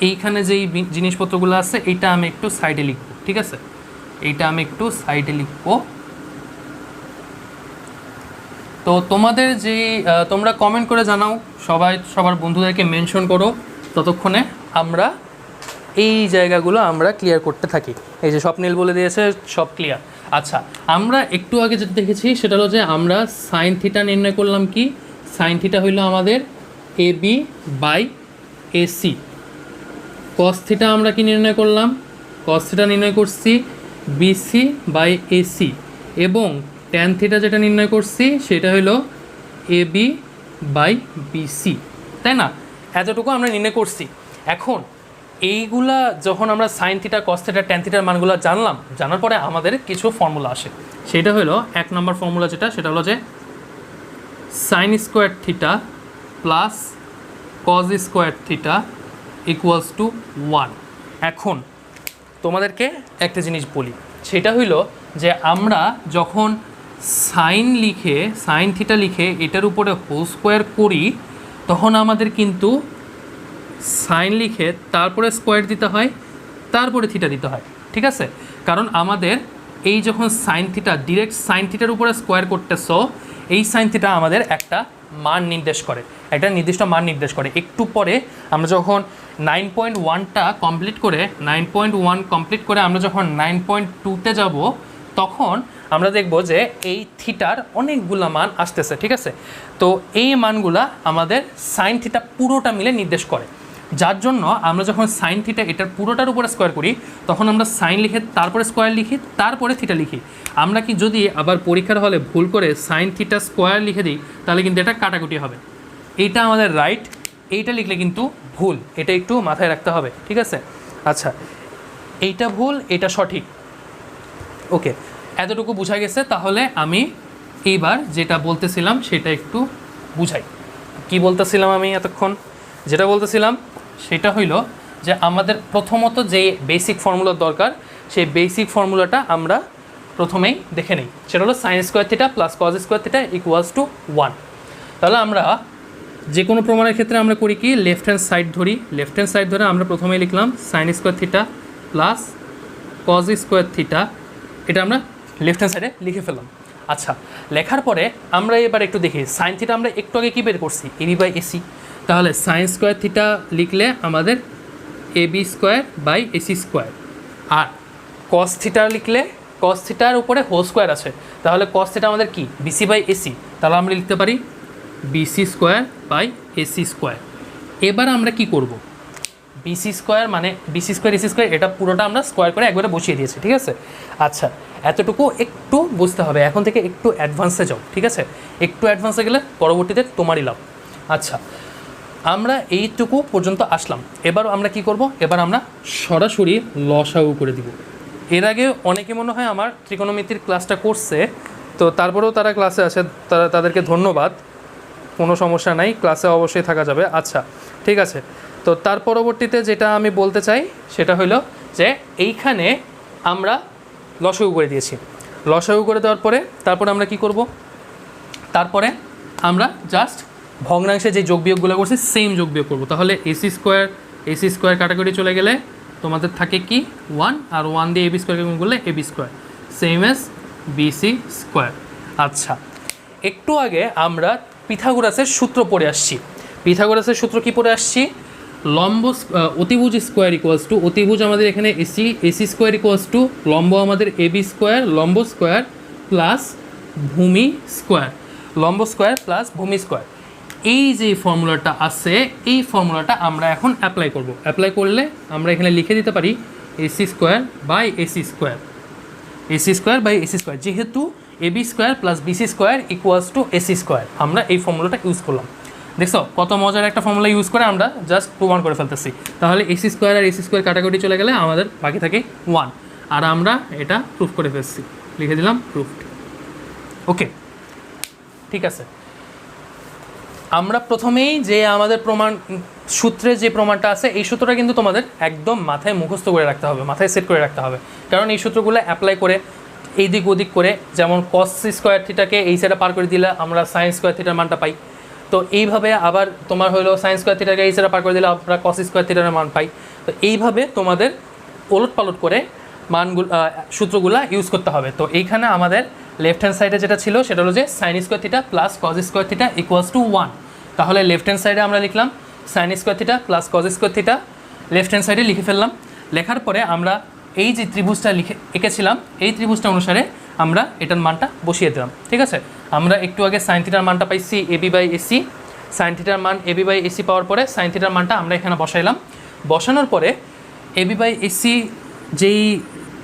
এইখানে যেই জিনিসপত্রগুলো আছে এইটা আমি একটু সাইডে লিখব। ঠিক আছে? এইটা আমি একটু সাইডে লিখব। তো তোমাদের যেই তোমরা কমেন্ট করে জানাও, সবাই সবার বন্ধুদেরকে মেনশন করো, ততক্ষণে আমরা এই জায়গাগুলো আমরা ক্লিয়ার করতে থাকি। এই যে স্বপ্নীল বলে দিয়েছে সব ক্লিয়ার। আচ্ছা, আমরা একটু আগে যেটা দেখেছি সেটা হলো যে আমরা সাইন থিটা নির্ণয় করলাম কি? সাইন থিটা হইলো আমাদের AB by AC. Cos theta আমরা কি নির্ণয় করলাম? কস থিটা নির্ণয় করছি বিসি বাই এসি। এবং ট্যান থিটা যেটা নির্ণয় করছি সেটা হলো এবি বাই বিসি, তাই না? এতটুকু আমরা নির্ণয় করছি। এখন এইগুলা যখন আমরা sine theta, cos theta, tan থিটার মানগুলো জানলাম, জানার পরে আমাদের কিছু ফর্মুলা আসে। সেটা হলো 1 নম্বর ফর্মুলা যেটা, সেটা হলো যে sign square theta plus cos square theta equals to 1। এখন তোমাদেরকে একটা জিনিস বলি, সেটা হইল যে আমরা যখন সাইন থিটা লিখে এটার উপরে হোল স্কোয়ার করি, তখন আমাদের কিন্তু সাইন লিখে তারপরে স্কোয়ার দিতে হয়, তারপরে থিটা দিতে হয়। ঠিক আছে? কারণ আমাদের এই যখন সাইন থিটা ডিরেক্ট সাইন থিটার উপরে স্কোয়ার করতেছো, এই সাইন থিটা আমাদের একটা মান নির্দেশ করে, একটা নির্দিষ্ট মান নির্দেশ করে। একটু পরে আমরা যখন 9.1টা কমপ্লিট করে 9.1 কমপ্লিট করে আমরা যখন 9.2তে যাব, তখন আমরা দেখব যে এই থিটার অনেকগুলা মান আসতেছে। ঠিক আছে? তো এই মানগুলা আমাদের সাইন থিটা পুরোটা মিলে নির্দেশ করে, যার জন্য আমরা যখন সাইন থিটা এটার পুরোটার উপরে স্কোয়ার করি, তখন আমরা সাইন লিখে তারপরে স্কোয়ার লিখি, তারপরে থিটা লিখি। আমরা কি যদি আবার পরীক্ষার হলে ভুল করে সাইন থিটা স্কোয়ার লিখে দিই, তাহলে কিন্তু এটা কাটাকুটি হবে। এইটা আমাদের রাইট, এইটা লিখলে কিন্তু ভুল, এটা একটু মাথায় রাখতে হবে। ঠিক আছে? আচ্ছা, এইটা ভুল, এটা সঠিক। ওকে, এতটুকু বোঝা গেছে। তাহলে আমি এইবার যেটা বলতেছিলাম সেটা একটু বুঝাই। কি বলতেছিলাম আমি এতক্ষণ? যেটা বলতেছিলাম সেটা হইল যে আমাদের প্রথমত যে বেসিক ফর্মুলার দরকার, সেই বেসিক ফর্মুলাটা আমরা প্রথমেই দেখে নিই। সেটা হলো sign square theta plus cos square theta equals to 1। তাহলে আমরা যে কোনো প্রমাণের ক্ষেত্রে আমরা করি কি, লেফট হ্যান্ড সাইড ধরি। লেফট হ্যান্ড সাইড ধরে আমরা প্রথমেই লিখলাম sign square theta plus cos square theta, এটা আমরা লেফট হ্যান্ড সাইডে লিখে ফেললাম। আচ্ছা, লেখার পরে আমরা এবার একটু দেখি সাইন থিটা আমরা একটু আগে কী বের করছি, এবি বাই এসি। তাহলে সাইন স্কোয়ার থিটা লিখলে আমাদের AB square by AC square, আর কস থিটা লিখলে কস থিটার উপরে হোল স্কোয়ার আছে, তাহলে কস থিটা আমাদের কি বিসি বাই এসি, তাহলে আমরা লিখতে পারি BC square by AC square. এবার আমরা কি করব, বিসি স্কোয়ার মানে বিসি স্কোয়ার এসি স্কোয়ার এটা পুরোটা আমরা স্কোয়ার করে একবারে বসিয়ে দিয়েছি, ঠিক আছে। আচ্ছা এতটুকু একটু বুঝতে হবে, এখন থেকে একটু অ্যাডভান্সে যাও, ঠিক আছে, একটু অ্যাডভান্সে গেলে পরবর্তীতে তোমারই লাভ। আচ্ছা আমরা এইটুকু পর্যন্ত আসলাম, এবার আমরা কি করব, এবার আমরা সরাসরি লসাগু করে দিব। এর আগে অনেকে মনে হয় আমার ত্রিকোণমিতির ক্লাসটা করছে, তো তারপরেও তারা ক্লাসে আছে, তাদেরকে ধন্যবাদ, কোনো সমস্যা নাই, ক্লাসে অবশ্যই থাকা যাবে। আচ্ছা ঠিক আছে, তো তার পরবর্তীতে যেটা আমি বলতে চাই সেটা হলো যে এইখানে আমরা লসাগু করে দিয়েছি, লসাগু করে দেওয়ার পরে তারপরে আমরা কি করব, তারপরে আমরা জাস্ট ভগ্নাংশে যে যোগ বিয়োগগুলো করছি সেম যোগ বিয়োগ করবো। তাহলে এসি স্কোয়ার কাটাকুটি চলে গেলে তোমাদের থাকে কি 1, আর 1 দিয়ে এবি স্কোয়ারকে গুণ করলে AB square same as BC square. আচ্ছা একটু আগে আমরা পিথাগোরাসের সূত্র পড়ে আসছি, পিথাগোরাসের সূত্র কি পড়ে আসছি, লম্ব অতিভুজ স্কোয়ার ইকুয়ালস টু, অতিভুজ আমাদের এখানে এসি স্কোয়ার ইকুয়ালস টু লম্ব আমাদের এবি স্কোয়ার, লম্ব স্কোয়ার প্লাস ভূমি স্কোয়ার, লম্ব স্কোয়ার প্লাস ভূমি স্কোয়ার। এই যে ফর্মুলাটা আছে এই ফর্মুলাটা আমরা এখন অ্যাপ্লাই করব। অ্যাপ্লাই করলে আমরা এখানে লিখে দিতে পারি AC square by AC square, AC square by AC square, যেহেতু AB square plus BC square equals to AC square, আমরা এই ফর্মুলাটা ইউজ করলাম। দেখছো কত মজার একটা ফর্মুলা ইউজ করে আমরা জাস্ট প্রমাণ করে ফেলতেছি। তাহলে এসি স্কোয়ার আর এসি স্কোয়ার কাটাকুটি চলে গেলে আমাদের বাকি থাকে 1, আর আমরা এটা প্রুফ করে ফেলছি, লিখে দিলাম প্রুফড। ওকে ঠিক আছে, আমরা প্রথমেই যে আমাদের প্রমাণ সূত্রে যে প্রমাণটা আছে এই সূত্রটা কিন্তু তোমাদের একদম মাথায় মুখস্থ করে রাখতে হবে, মাথায় সেট করে রাখতে হবে, কারণ এই সূত্রগুলো অ্যাপ্লাই করে এই দিক ওদিক করে, যেমন কস স্কোয়ার থিটাকে এই সাইডে পার করে দিলে আমরা সাইন স্কোয়ার থিটার মানটা পাই, তো এইভাবে আবার তোমার হলো সাইন স্কোয়ার থিটাকে এই সাইডে পার করে দিলে আমরা কস স্কোয়ার থিটার মান পাই। তো এইভাবে তোমাদের ওলট পালট করে মানগুলো সূত্রগুলো ইউজ করতে হবে। তো এইখানে আমাদের লেফট হ্যান্ড সাইডে যেটা ছিল সেটা হলো যে sign square theta plus cos square theta equals to 1, তাহলে লেফট হ্যান্ড সাইডে আমরা লিখলাম sign square theta plus cos square theta, left hand সাইডে লিখে ফেললাম। লেখার পরে আমরা এই যে ত্রিভুজটা এঁকেছিলাম এই ত্রিভুজটা অনুসারে আমরা এটার মানটা বসিয়ে দিলাম, ঠিক আছে। আমরা একটু আগে সাইন থিটার মানটা পাইছি এবি বাই এসি, সাইন থিটার মান এবি বাই এসি পাওয়ার পরে সাইন থিটার মানটা আমরা এখানে বসাইলাম, বসানোর পরে এবি বাই এসি যেই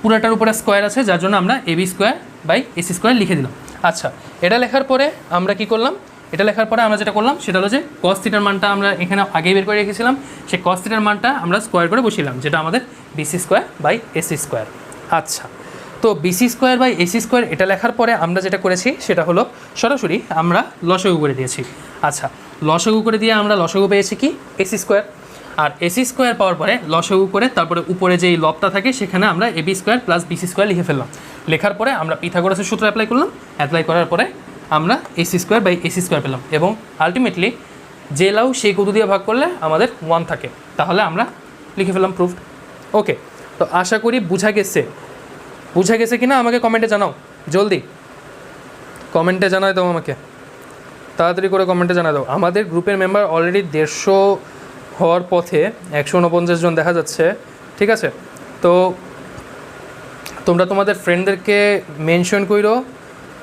পুরাটার উপরে স্কোয়ার আছে যার জন্য আমরা AB square by AC square লিখে দিলাম। আচ্ছা এটা লেখার পরে আমরা কি করলাম, এটা লেখার পরে আমরা যেটা করলাম সেটা হলো যে কস থিটার মানটা আমরা এখানে আগেই বের করে রেখেছিলাম, সেই কস থিটার মানটা আমরা স্কোয়ার করে বসিলাম, যেটা আমাদের BC square by AC square. আচ্ছা তো BC square by AC square এটা লেখার পরে আমরা যেটা করেছি সেটা হলো সরাসরি আমরা লসাগু করে দিয়েছি। আচ্ছা লসাগু করে দিয়ে আমরা লসাগু পেয়েছি কি এসি স্কোয়ার, আর এসি স্কোয়ার পাওয়ার পরে লসাগু করে তারপরে উপরে যেই লবটা থাকে সেখানে আমরা AB square plus BC square লিখে ফেললাম। লেখার পরে আমরা পিথাগোরাসের সূত্র অ্যাপ্লাই করলাম, অ্যাপ্লাই করার পরে আমরা AC square by AC square পেলাম, এবং আলটিমেটলি যে লাউ সেই কত দিয়ে ভাগ করলে আমাদের 1 থাকে, তাহলে আমরা লিখে ফেললাম প্রুফড। ওকে তো আশা করি বুঝা গেছে কিনা আমাকে কমেন্টে জানাও, জলদি কমেন্টে জানাই দাও, আমাকে তাড়াতাড়ি করে কমেন্টে জানাই দাও। আমাদের গ্রুপের মেম্বার অলরেডি 150 হওয়ার পথে, 149 জন দেখা যাচ্ছে, ঠিক আছে। তো তোমরা তোমাদের ফ্রেন্ডদেরকে মেনশন কইরো,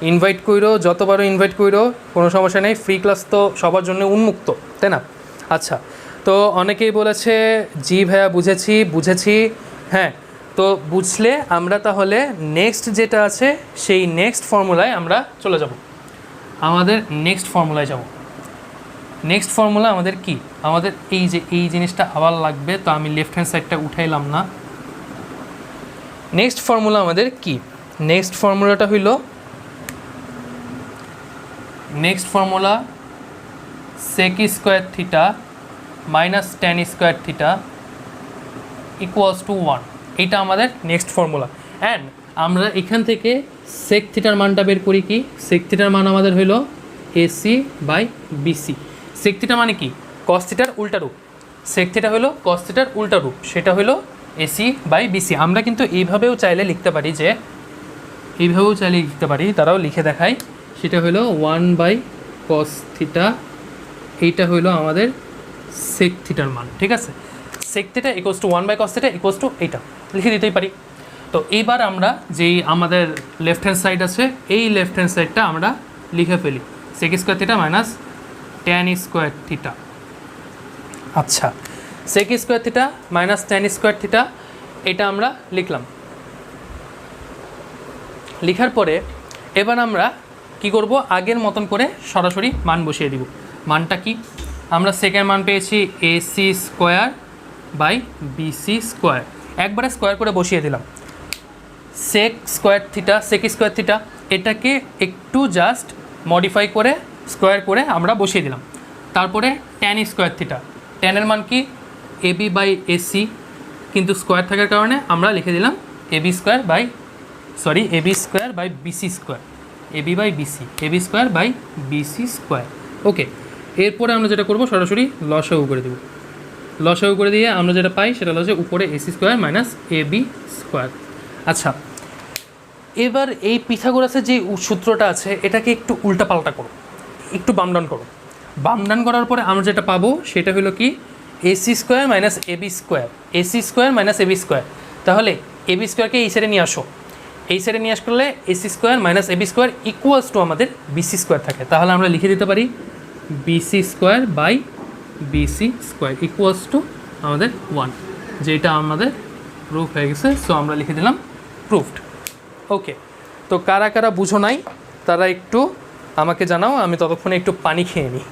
ইনভাইট কইরো, যতবারও ইনভাইট কইরো, কোনো সমস্যা নেই, ফ্রি ক্লাস তো সবার জন্য উন্মুক্ত, তাই না। আচ্ছা তো অনেকেই বলেছে জি ভাইয়া বুঝেছি, হ্যাঁ তো বুঝলে আমরা তাহলে নেক্সট যেটা আছে সেই নেক্সট ফর্মুলায় আমরা চলে যাব, আমাদের নেক্সট ফর্মুলায় যাব। নেক্সট ফর্মুলা আমাদের কি, আমাদের এই যে এই জিনিসটা আবার লাগবে, তো আমি লেফট হ্যান্ড সাইডটা উঠাইলাম না। নেক্সট ফর্মুলা আমাদের কি, নেক্সট ফর্মুলাটা হইল next formula sec square theta minus tan square theta equals to 1, এইটা আমাদের নেক্সট ফর্মুলা। অ্যান্ড আমরা এখান থেকে সেক থিটার মানটা বের করি কি, সেক থিটার মান আমাদের হইল AC by BC. Sec theta মানে কি, কস থিটার উল্টা রূপ, সেক থিটা হলো কস থিটার উল্টা রূপ, সেটা হলো এসি বাই বিসি। আমরা কিন্তু এইভাবেও চাইলে লিখতে পারি, যে এইভাবেও চাইলে লিখতে পারি, তারাও লিখে দেখায়, সেটা হলো 1 বাই কস থিটা, এইটা হইলো আমাদের সেক থিটার মান, ঠিক আছে। Sec theta equals to 1 by cos theta equals to এইটা লিখে দিতেই পারি। তো তো এইবার আমরা যেই আমাদের লেফট হ্যান্ড সাইড আছে এই লেফট হ্যান্ড সাইডটা আমরা লিখে ফেলি sec square theta minus tan square theta. আচ্ছা, sec square theta minus tan square theta এটা আমরা লিখলাম। লেখার পরে এবার আমরা কি করব, আগের মতন করে সরাসরি মান বসিয়ে দিব। মানটা কি, আমরা সেকেন্ড মান পেয়েছি AC square by BC square, একবারে স্কোয়ার করে বসিয়ে দিলাম। Sec square theta, sec square theta এটাকে একটু জাস্ট মডিফাই করে স্কোয়ার করে আমরা বসিয়ে দিলাম। তারপরে ট্যান স্কোয়ার থিটা, ট্যানের মান কি এবি বাই এসি, কিন্তু স্কোয়ার থাকার কারণে আমরা লিখে দিলাম AB square by BC square, AB by BC, AB square by BC square. Okay, এরপরে আমরা যেটা করব সরাসরি লসাগু করে দেব। লসাগু করে দিয়ে আমরা যেটা পাই সেটা হচ্ছে উপরে AC square minus AB square. আচ্ছা, এবার এই পিথাগোরাসের যে সূত্রটা আছে এটাকে একটু উল্টাপাল্টা করো, একটু বামডাউন করো। বামডাউন করার পরে আমরা যেটা পাবো সেটা হলো কি AC square minus AB square, AC square minus AB square. তাহলে এবি স্কোয়ারকে এই সাইডে নিয়ে আসো, এই সাইডে নিয়ে আসলে AC square minus AB square equals to আমাদের বিসি স্কোয়ার থাকে। তাহলে আমরা লিখে দিতে পারি BC square by BC square equals to আমাদের 1, যেটা আমাদের প্রুফ হয়ে গেছে। সো আমরা লিখে দিলাম প্রুফড। ওকে, তো কারা কারা বুঝো নাই তারা একটু আমাকে জানাও, আমি ততক্ষণে একটু পানি খেয়ে নিই।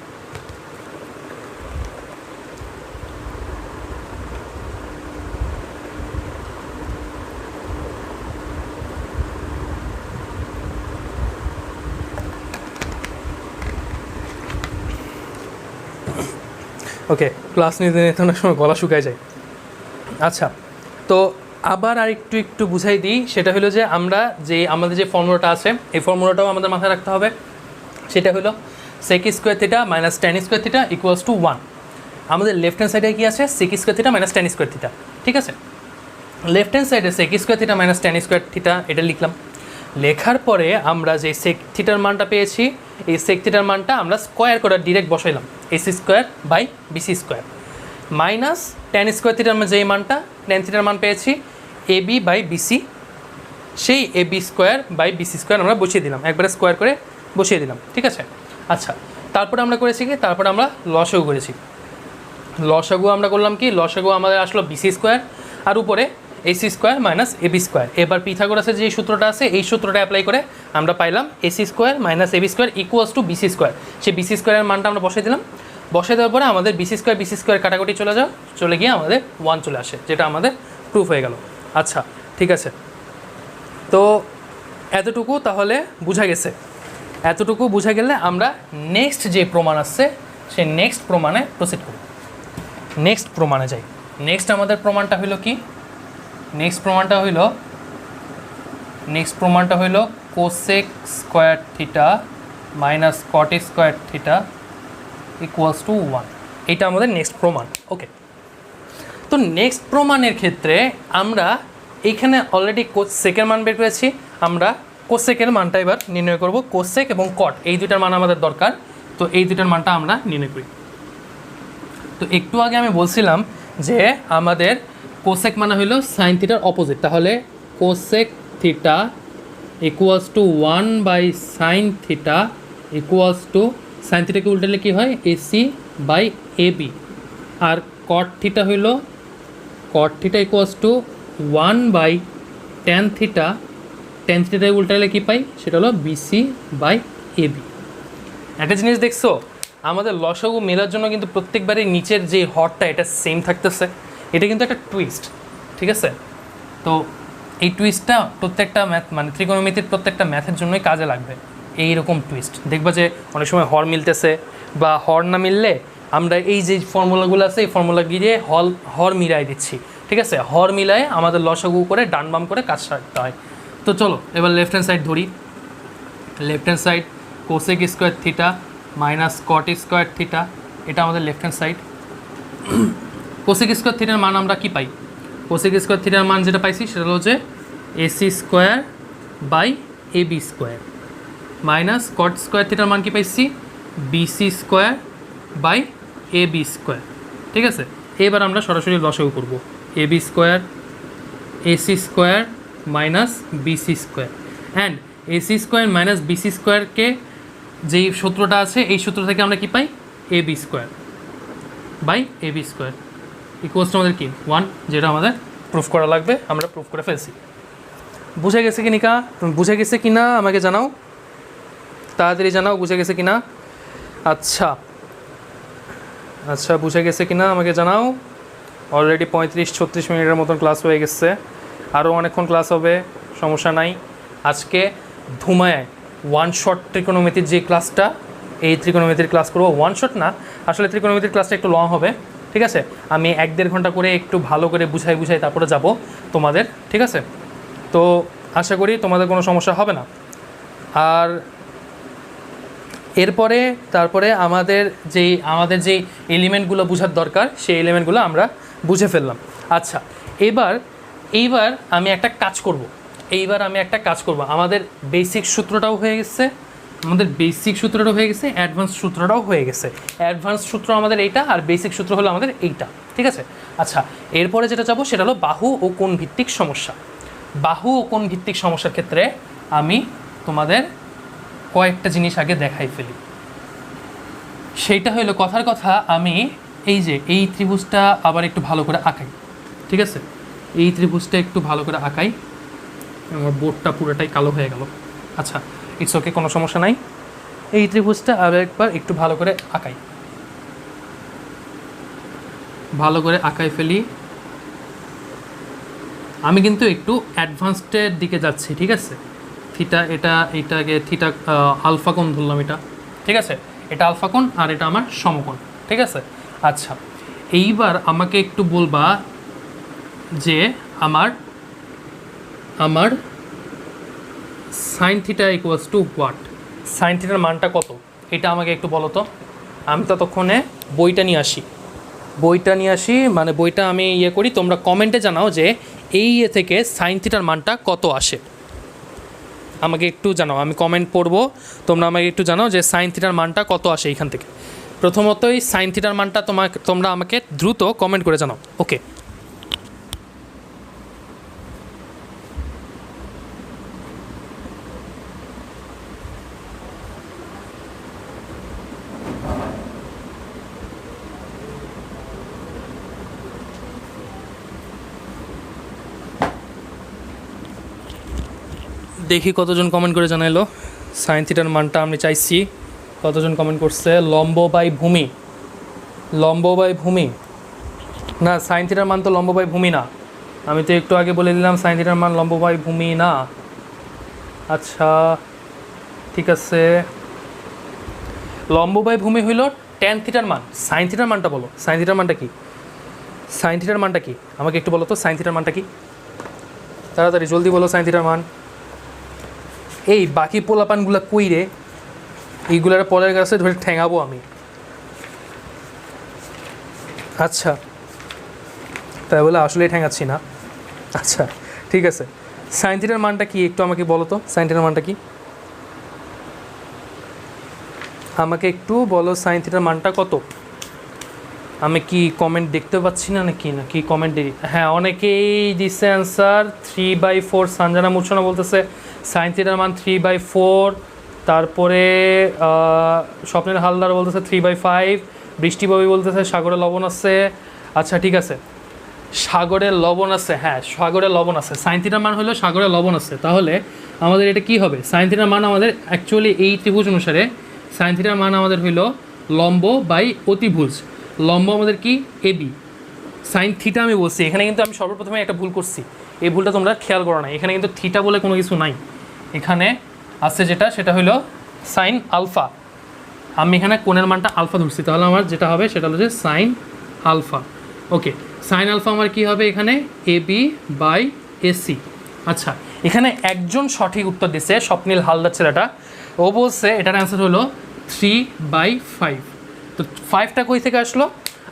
ওকে, ক্লাস নিতে নিতে অনেক সময় গলা শুকায় যায়। আচ্ছা, তো আবার আর একটু বুঝাই দিই, সেটা হলো যে আমরা যে আমাদের যে ফর্মুলাটা আছে এই ফর্মুলাটাও আমাদের মাথায় রাখতে হবে। সেটা হলো sec square theta minus tan square theta equals to 1। আমাদের লেফট হ্যান্ড সাইডে কী আছে, sec square theta minus tan square theta, ঠিক আছে। লেফট হ্যান্ড সাইডে sec square theta minus tan square theta এটা লিখলাম। লেখার পরে আমরা যে সেক থিটার মানটা পেয়েছি এই সেক থিটার মানটা আমরা স্কোয়ার করে ডিরেক্ট বসাইলাম AC square by BC square minus tan square থিটার যেই মানটা ট্যান থিটার মান পেয়েছি এবি বাই বিসি, সেই AB square by BC square আমরা বসিয়ে দিলাম, একবারে স্কোয়ার করে বসিয়ে দিলাম, ঠিক আছে। আচ্ছা, তারপরে আমরা করেছি কি, তারপরে আমরা লসাগু করেছি। লসাগু আমরা করলাম কি, লসাগু আমাদের আসলো বিসি স্কোয়ার আর উপরে AC square minus AB square. এবার পিথাগোরাসের যে সূত্রটা আছে এই সূত্রটা অ্যাপ্লাই করে আমরা পাইলাম AC square minus AB square equals to BC square. সেই বিসি স্কোয়ারের মানটা আমরা বসিয়ে দিলাম। বসিয়ে দেওয়ার পরে আমাদের বিসি স্কোয়ার কাটাকুটি চলে গিয়ে আমাদের 1 চলে আসে, যেটা আমাদের প্রুফ হয়ে গেল। আচ্ছা, ঠিক আছে, তো এতটুকু তাহলে বোঝা গেছে। এতটুকু বোঝা গেলে আমরা নেক্সট যে প্রমাণ আসছে সেই নেক্সট প্রমাণে প্রসিড করি। নেক্সট প্রমাণে যাই। নেক্সট আমাদের প্রমাণটা হইল কি, নেক্সট প্রমাণটা হইল cosec square theta minus cot square theta equals to 1। এটা আমাদের নেক্সট প্রমাণ। ওকে, তো নেক্সট প্রমাণের ক্ষেত্রে আমরা এইখানে অলরেডি কোসেকের মান বের করেছি, আমরা কোসেকের মানটা এবার নির্ণয় করব। কোসেক এবং কট এই দুইটার মান আমাদের দরকার, তো এই দুইটার মানটা আমরা নির্ণয় করি। তো একটু আগে আমি বলছিলাম যে আমাদের কোসেক মানে হলো সাইন থিটার অপোজিট, তাহলে cosec theta equals to 1 by sine theta equals to, sine থিটাকে উল্টালে কী হয়, এসি বাই এবি। আর কট থিটা হইল, cot theta equals to 1 by tan theta, tan থিটাকে উল্টালে কী পাই, সেটা হলো বিসি বাই এবি। একটা জিনিস দেখছো, আমাদের লসাগু মেলার জন্য কিন্তু প্রত্যেকবারই নিচের যে হরটা এটা সেম থাকতেছে, এটা কিন্তু একটা টুইস্ট, ঠিক আছে। তো এই টুইস্টটা প্রত্যেকটা ম্যাথ মানে ত্রিকোণমিতির প্রত্যেকটা ম্যাথের জন্যই কাজে লাগবে। এইরকম টুইস্ট দেখবা যে অনেক সময় হর মিলতেছে বা হর না মিললে আমরা এই যে ফর্মুলাগুলো আছে এই ফর্মুলা গিয়ে হর মিলাই দিচ্ছি, ঠিক আছে। হর মিলায় আমাদের লসাগু করে ডান বাম করে কাজ সারতে হয়। তো চলো এবার লেফট হ্যান্ড সাইড ধরি। Left hand side cosec square theta minus cot square theta, এটা আমাদের left hand side. Cosec square থিটার মান আমরা কি পাই, কোসেক স্কোয়ার থিটার মান যেটা পাইছি সেটা হলো যে AC square by AB square minus cot square থিটার মান কি পাইছি, BC square by AB square, ঠিক আছে। এবার আমরা সরাসরি লসাগু করব। AB square AC square minus BC square and AC square minus BC স্কোয়ারকে যেই সূত্রটা আছে এই সূত্র থেকে আমরা কি পাই A B square by A B square equals আমাদের কি 1, যেটা আমাদের প্রুফ করা লাগবে, আমরা প্রুফ করে ফেলছি। বুঝে গেছে কি নিকা? বুঝে গেছে কি না আমাকে জানাও, তাড়াতাড়ি জানাও বুঝে গেছে কি না। আচ্ছা আচ্ছা বুঝে গেছে কি না আমাকে জানাও। অলরেডি 35-36 মিনিটের মতন ক্লাস হয়ে গেছে, আরও অনেকক্ষণ ক্লাস হবে, সমস্যা নাই। আজকে ধুমায় ওয়ান শট ত্রিকোণমিতির যে ক্লাসটা, এই ত্রিকোণমিতির ক্লাস করবো। ওয়ান শট না, আসলে ত্রিকোণমিতির ক্লাসটা একটু লং হবে, ঠিক আছে। আমি 1-1.5 ঘন্টা করে একটু ভালো করে বুঝাই তারপরে যাব তোমাদের, ঠিক আছে। তো আশা করি তোমাদের কোনো সমস্যা হবে না। আর এরপরে তারপরে আমাদের যেই এলিমেন্টগুলো বোঝার দরকার সেই এলিমেন্টগুলো আমরা বুঝে ফেললাম। আচ্ছা এইবার আমি একটা কাজ করব। আমাদের বেসিক সূত্রটাও হয়ে গেছে, অ্যাডভান্স সূত্রটাও হয়ে গেছে। অ্যাডভান্স সূত্র আমাদের এইটা, আর বেসিক সূত্র হলো আমাদের এইটা, ঠিক আছে। আচ্ছা এরপরে যেটা যাব সেটা হলো বাহু ও কোণ ভিত্তিক সমস্যা। বাহু ও কোণ ভিত্তিক সমস্যার ক্ষেত্রে আমি তোমাদের কয়েকটা জিনিস আগে দেখাই ফেলি। সেইটা হলো কথার কথা, আমি এই ত্রিভুজটা আবার একটু ভালো করে আঁকাই, ঠিক আছে। এই ত্রিভুজটা একটু ভালো করে আঁকাই, আমার বোর্ডটা পুরোটাই কালো হয়ে গেল। আচ্ছা ইটস ওকে, কোনো সমস্যা নাই। এই ত্রিভুজটা আবার একবার একটু ভালো করে আঁকাই ফেলি। আমি কিন্তু একটু অ্যাডভান্সডের দিকে যাচ্ছি, ঠিক আছে। এটাকে থিটা আলফা কোণ ধরলাম, এটা ঠিক আছে, এটা আলফা কোণ আর এটা আমার সমকোণ, ঠিক আছে। আচ্ছা এইবার আমাকে একটু বলবা যে আমার sine theta equals to what, sine থিটার মানটা কত এটা আমাকে একটু বলো তো। আমি ততক্ষণে বইটা নিয়ে আসি, মানে বইটা আমি করি। তোমরা কমেন্টে জানাও যে এই থেকে সাইন থিটার মানটা কত আসে, আমাকে একটু জানাও। আমি কমেন্ট পড়বো, তোমরা আমাকে একটু জানাও যে সাইন থিটার মানটা কত আসে এইখান থেকে। প্রথমতই সাইন থিটার মানটা তোমরা আমাকে দ্রুত কমেন্ট করে জানাও, ওকে। দেখি কতজন কমেন্ট করে জানাইলো সাইন থিটার মানটা আমি চাইছি। কতজন কমেন্ট করছে? লম্ব বাই ভূমি না, সাইন থিটার মান তো লম্ব বাই ভূমি না। আমি তো একটু আগে বলে দিলাম সাইন থিটার মান লম্ব বাই ভূমি না। আচ্ছা ঠিক আছে, লম্ব বাই ভূমি হইল ট্যান থিটার মান। সাইন থিটার মানটা বলো, সাইন থিটার মানটা কি আমাকে একটু বলো তো, সাইন থিটার মানটা কি? তাড়াতাড়ি জলদি বলো সাইন থিটার মান। এই বাকি পোলাপানগুলো কই রে? এইগুলার পরের কাছে ধরে ঠেঙাবো আমি। আচ্ছা তাই বলে আসলেই ঠেঙাচ্ছি না। আচ্ছা ঠিক আছে, সাইন থিটার মানটা কি একটু আমাকে বলো তো, সাইন থিটার মানটা কি আমাকে একটু বলো, সাইন থিটার মানটা কত? আমি কি কমেন্ট দেখতে পাচ্ছি না নাকি কমেন্ট দিই? হ্যাঁ অনেকেই দিচ্ছে অ্যান্সার 3/4। সঞ্জনা মূর্ছনা বলতেছে সাইন থিটার মান 3/4। তারপরে স্বপ্নের হালদার বলতেছে 3/5। বৃষ্টিবাবু বলতেছে সাগরে লবণ আছে। আচ্ছা ঠিক আছে, সাগরে লবণ আছে, হ্যাঁ সাগরে লবণ আছে। সাইন থিটার মান হলো সাগরে লবণ আছে। তাহলে আমাদের এটা কি হবে? সাইন থিটার মান আমাদের অ্যাকচুয়ালি এই ত্রিভুজ অনুসারে সাইন থিটার মান আমাদের হইল লম্ব বাই অতিভুজ। লম্ব আমাদের কি? এবি। সাইন থিটা আমি বলছি, এখানে কিন্তু আমি সর্বপ্রথমে একটা ভুল করছি, এই ভুলটা তোমরা খেয়াল করো না। এখানে কিন্তু থিটা বলে কোনো কিছু নাই, এখানে আছে সেটা হলো সাইন আলফা। আমি এখানে কোণের মানটা আলফা ধরছি, তাহলে আমার যেটা হবে সেটা হলো যে sine alpha. Okay, sine alpha আমার কি হবে এখানে? AB by AC. আচ্ছা এখানে একজন সঠিক উত্তর দিচ্ছে, স্বপ্নীল হালদার ছেলেটা। ও বলছে এটার অ্যান্সার হলো 3/5। তো 5টা কই থেকে আসলো?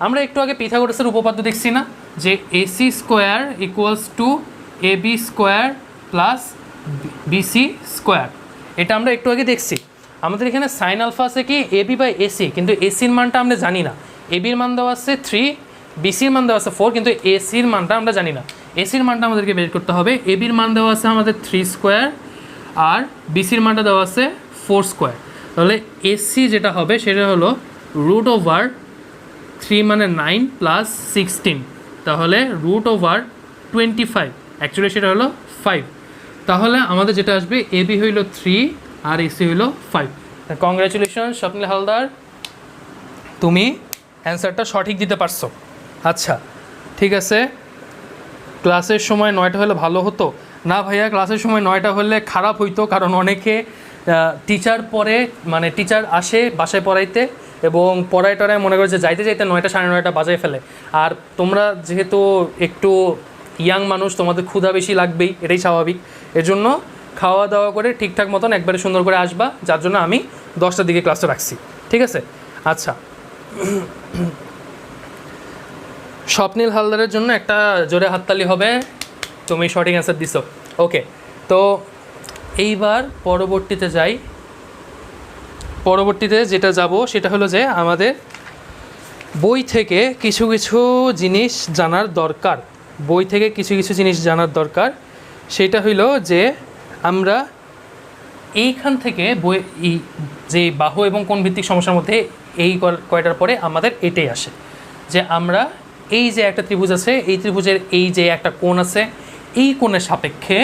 আমরা একটু আগে পিথাগোরাসের উপপাদ্য দেখছি না, যে AC square equals to AB square plus BC square. এটা আমরা একটু আগে দেখছি। আমাদের এখানে সাইন আলফা আছে কি এবি বাই এসি, কিন্তু এসির মানটা আমরা জানি না। এবির মান দেওয়া আছে 3, বিসির মান দেওয়া আছে 4, কিন্তু এসির মানটা আমরা জানি না। এসির মানটা আমাদেরকে বের করতে হবে। এবির মান দেওয়া আছে আমাদের 3 স্কোয়ার আর বিসির মানটা দেওয়া আছে 4 স্কোয়ার। তাহলে এসি যেটা হবে সেটা হলো √3 মানে 9 প্লাস 16, তাহলে √25, অ্যাকচুয়ালি সেটা হলো 5। তাহলে আমাদের যেটা আসবে এবি হইল 3 আর এসি হইল 5। কংগ্রাচুলেশন স্বপ্নিল হালদার, তুমি অ্যান্সারটা সঠিক দিতে পারছো। আচ্ছা ঠিক আছে, ক্লাসের সময় 9টা হলে ভালো হতো না ভাইয়া? ক্লাসের সময় 9টা হলে খারাপ হইতো, কারণ অনেকে টিচার পরে মানে টিচার আসে বাসায় পড়াইতে এবং পড়ায় টড়ায় মনে করে যে যাইতে যাইতে 9টা 9:30 বাজায় ফেলে। আর তোমরা যেহেতু একটু ইয়াং মানুষ, তোমাদের ক্ষুধা বেশি লাগবেই, এটাই স্বাভাবিক। এজন্য খাওয়া দাওয়া করে ঠিকঠাক মতন একবারে সুন্দর করে আসবা, যার জন্য আমি 10টার দিকে ক্লাসটা রাখছি, ঠিক আছে? আচ্ছা, স্বপ্নিল হালদারের জন্য একটা জোরে হাততালি হবে, তুমি সঠিক অ্যান্সার দিছো। ওকে, তো এইবার পরবর্তীতে যাই। পরবর্তীতে যেটা যাব সেটা হলো যে আমাদের বই থেকে কিছু কিছু জিনিস জানার দরকার। বই থেকে কিছু কিছু জিনিস জানার দরকার, সেটা হইল যে আমরা এইখান থেকে বই যে বাহু এবং কোণ ভিত্তিক সমস্যার মধ্যে এই কয়টার পরে আমাদের এটাই আসে যে আমরা এই যে একটা ত্রিভুজ আছে, এই ত্রিভুজের এই যে একটা কোণ আছে, এই কোণের সাপেক্ষে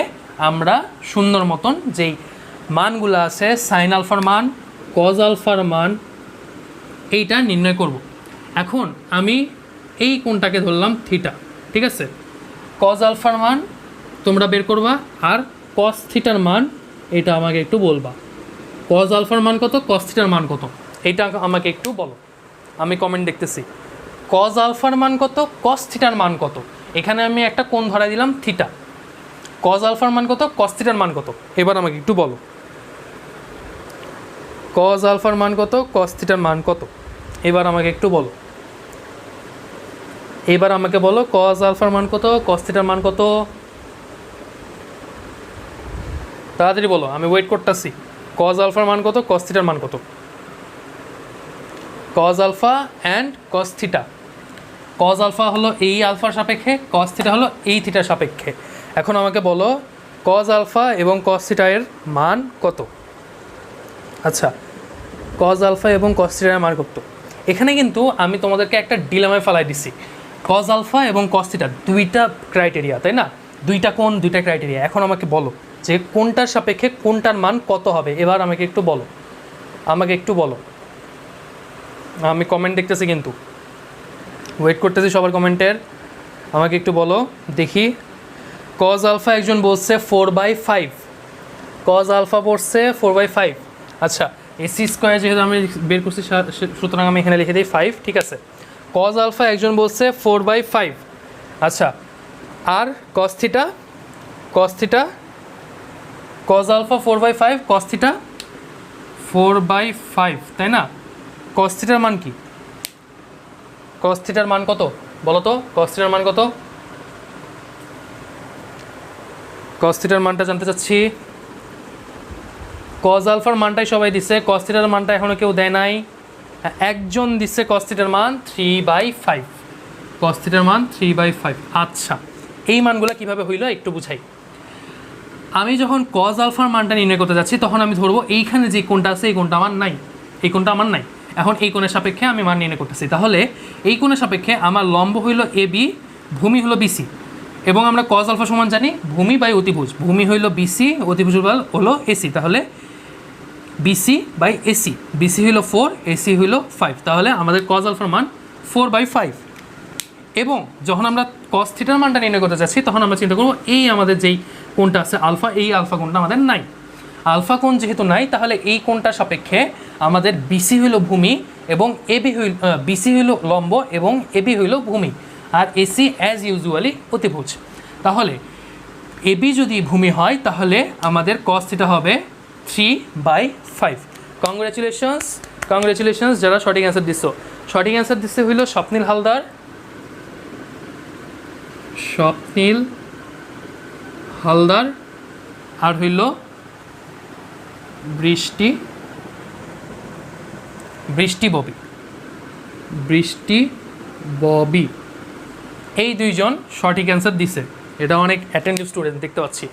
আমরা সুন্দর মতন যেই মানগুলো আছে সাইন আলফার মান, কজ আলফার মান, এইটা নির্ণয় করব। এখন আমি এই কোণটাকে ধরলাম থিটা, ঠিক আছে? কজ আলফার মান তোমরা বের করবা আর কস থিটার মান এটা আমাকে একটু বলবা। কজ আলফার মান কত, কস থিটার মান কত, এইটা আমাকে একটু বলো, আমি কমেন্ট দেখতেছি। কজ আলফার মান কত, কস থিটার মান কত? এখানে আমি একটা কোণ ধরাই দিলাম থিটা। কজ আলফার মান কত, কস থিটার মান কত? এবার আমাকে একটু বলো কজ আলফার মান কত, কস থিটার মান কত? এবার আমাকে একটু বলো, এবার আমাকে বলো কজ আলফার মান কত, কস থিটার মান কত? তাড়াতাড়ি বলো, আমি ওয়েট করতেছি। কজ আলফার মান কত, কস থিটার মান কত? Cos alpha and cos theta. Cos alpha হলো এই আলফার সাপেক্ষে, কস থিটা হলো এই থিটার সাপেক্ষে। এখন আমাকে বলো কজ আলফা এবং কস থিটা এর মান কত? আচ্ছা, কজ আলফা এবং কস থিটার মান কত? এখানে কিন্তু আমি তোমাদেরকে একটা ডিলেমায় ফেলাই দিছি। কজ আলফা এবং কস থিটা দুইটা ক্রাইটেরিয়া, তাই না? দুইটা কোণ, দুইটা ক্রাইটেরিয়া। এখন আমাকে বলো যে কোনটার সাপেক্ষে কোনটার মান কত হবে? এবার আমাকে একটু বলো, আমাকে একটু বলো। আমি কমেন্ট দেখতেছি কিন্তু, ওয়েট করতেছি সবার কমেন্টের। আমাকে একটু বলো দেখি। কজ আলফা একজন বলছে 4/5, কজ আলফা পড়ছে 4/5। আচ্ছা, এসি স্কোয়ার যেহেতু আমি বের করছি সুতরাং আমি এখানে লিখে দিই 5, ঠিক আছে? কজ আলফা একজন বলছে 4/5। আচ্ছা, আর cos theta, cos theta, cos alpha 4/5, cos theta 4/5, তাই না? কস থিটার মান কি? কস থিটার মান কত বলো তো? কস থিটার মান কত? কস থিটার মানটা জানতে চাচ্ছি। কজ আলফার মানটাই সবাই দিচ্ছে, কস থিটার মানটা এখনও কেউ দেয় নাই। একজন দিচ্ছে কস থিটার মান 3/5, কস থিটার মান 3/5। আচ্ছা, এই মানগুলো কিভাবে হইলো একটু বুঝাই। আমি যখন কজ আলফার মানটা নির্ণয় করতে যাচ্ছি তখন আমি ধরবো এইখানে যে কোণটা আছে এই কোণটা আমার নাই, এই কোণটা আমার নাই। এখন এই কোণের সাপেক্ষে আমি মান নির্ণয় করতেছি, তাহলে এই কোণের সাপেক্ষে আমার লম্ব হইল এবি, ভূমি হলো বিসি, এবং আমরা কজ আলফা সমান জানি ভূমি বাই অতিভুজ। ভূমি হইল বিসি, অতিভুজ হলো এসি, তাহলে বিসি বাই এসি। বিসি হইল 4, এসি হইল 5, তাহলে আমাদের কজ আলফার মান 4/5। এবং যখন আমরা কস থিটার মানটা নির্ণয় করতে যাচ্ছি তখন আমরা চিন্তা করবো এই আমাদের যেই কোণটা আছে আলফা, এই আলফা কোণটা আমাদের নাই। আলফা কোণ যেহেতু নাই তাহলে এই কোণটার সাপেক্ষে আমাদের বিসি হইল ভূমি এবং এবি হইল, বিসি হইল লম্ব এবং এবি হইল ভূমি, আর এসি অ্যাজ ইউজুয়ালি অতিভুজ। তাহলে এবি যদি ভূমি হয় তাহলে আমাদের কস থিটা হবে 3/5। কংগ্রেচুলেশনস, কংগ্রেচুলেশনস যারা সঠিক অ্যান্সার দিচ্ছ। সঠিক অ্যান্সার দিচ্ছে হইল স্বপ্নিল হালদার, স্বপ্নিল হালদার, আর হইল বৃষ্টি, বৃষ্টি ববি, বৃষ্টি ববি। এই দুইজন সঠিক অ্যান্সার দিছে। এটা অনেক অ্যাটেন্টিভ স্টুডেন্ট দেখতে পাচ্ছি।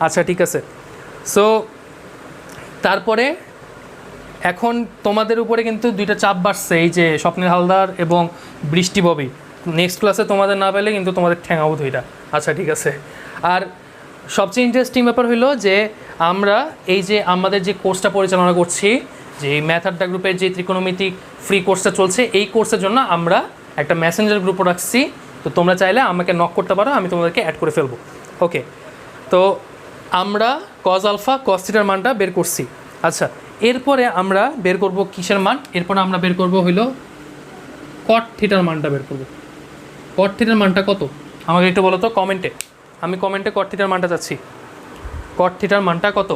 আচ্ছা ঠিক আছে। সো তারপরে এখন তোমাদের উপরে কিন্তু দুইটা চাপ বাড়ছে, এই যে স্বপ্নের হালদার এবং বৃষ্টি ববি। নেক্সট ক্লাসে তোমাদের না পেলে কিন্তু তোমাদের ঠ্যাঙাবো দুইটা। আচ্ছা ঠিক আছে। আর সবচেয়ে ইন্টারেস্টিং ব্যাপার হলো যে আমরা এই যে আমাদের যে কোর্সটা পরিচালনা করছি, যে ম্যাথ আড্ডা গ্রুপের যে ত্রিকোণমিতিক ফ্রি কোর্সটা চলছে, এই কোর্সের জন্য আমরা একটা মেসেঞ্জার গ্রুপও রাখছি। তো তোমরা চাইলে আমাকে নক করতে পারো, আমি তোমাদেরকে অ্যাড করে ফেলবো। ওকে, তো আমরা কজ আলফা কজ থিটার মানটা বের করছি। আচ্ছা, এরপরে আমরা বের করব কিসের মান? এরপরে আমরা বের করব হইলো কট থিটার মানটা বের করব। কট থিটার মানটা কত আমাকে একটু বলো তো কমেন্টে। আমি কমেন্টে কট থিটার মানটা চাচ্ছি। কট থিটার মানটা কত?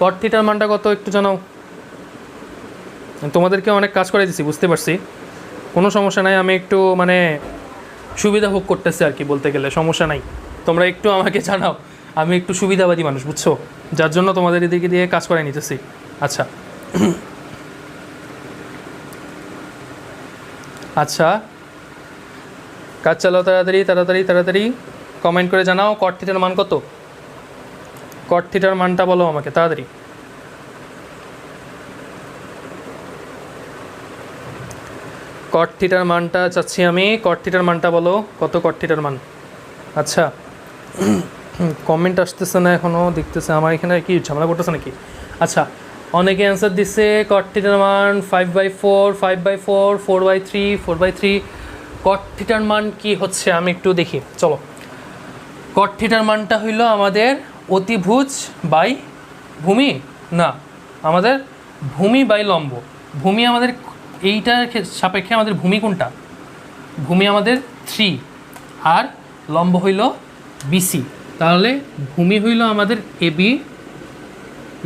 কট থিটার মানটা কত একটু জানাও। তোমাদেরকে অনেক কাজ করে দিচ্ছি, বুঝতে পারছি, কোনো সমস্যা নাই। আমি একটু মানে সুবিধা ভোগ করতেছি আর কি, বলতে গেলে সমস্যা নাই। তোমরা একটু আমাকে জানাও, আমি একটু সুবিধাবাদী মানুষ, বুঝছো, যার জন্য তোমাদের এদিকে দিয়ে কাজ করে নিতেছি। আচ্ছা আচ্ছা, কাজ চালাও, তাড়াতাড়ি তাড়াতাড়ি তাড়াতাড়ি কমেন্ট করে জানাও কট থিটার মান কত। কট থিটার মানটা বলো আমাকে তাড়াতাড়ি। কট থিটার মানটা চাচ্ছি আমি। কট থিটার মানটা বলো কত, কট থিটার মান। আচ্ছা কমেন্ট আসতেছে না এখনও, দেখতেছে আমার এখানে কি ঝামেলা করতেছে নাকি। আচ্ছা, অনেকে অ্যান্সার দিচ্ছে কট থিটার মান 5/4, 5/4, 4/3, 4/3। কট থিটার মান কি হচ্ছে আমি একটু দেখি, চলো। কট থিটার মানটা হইল আমাদের অতিভুজ বাই ভূমি, না আমাদের ভূমি বাই লম্ব। ভূমি আমাদের এইটার সাপেক্ষে আমাদের ভূমি কোনটা? ভূমি আমাদের 3 আর লম্ব হইল বিসি। তাহলে ভূমি হইল আমাদের এবি,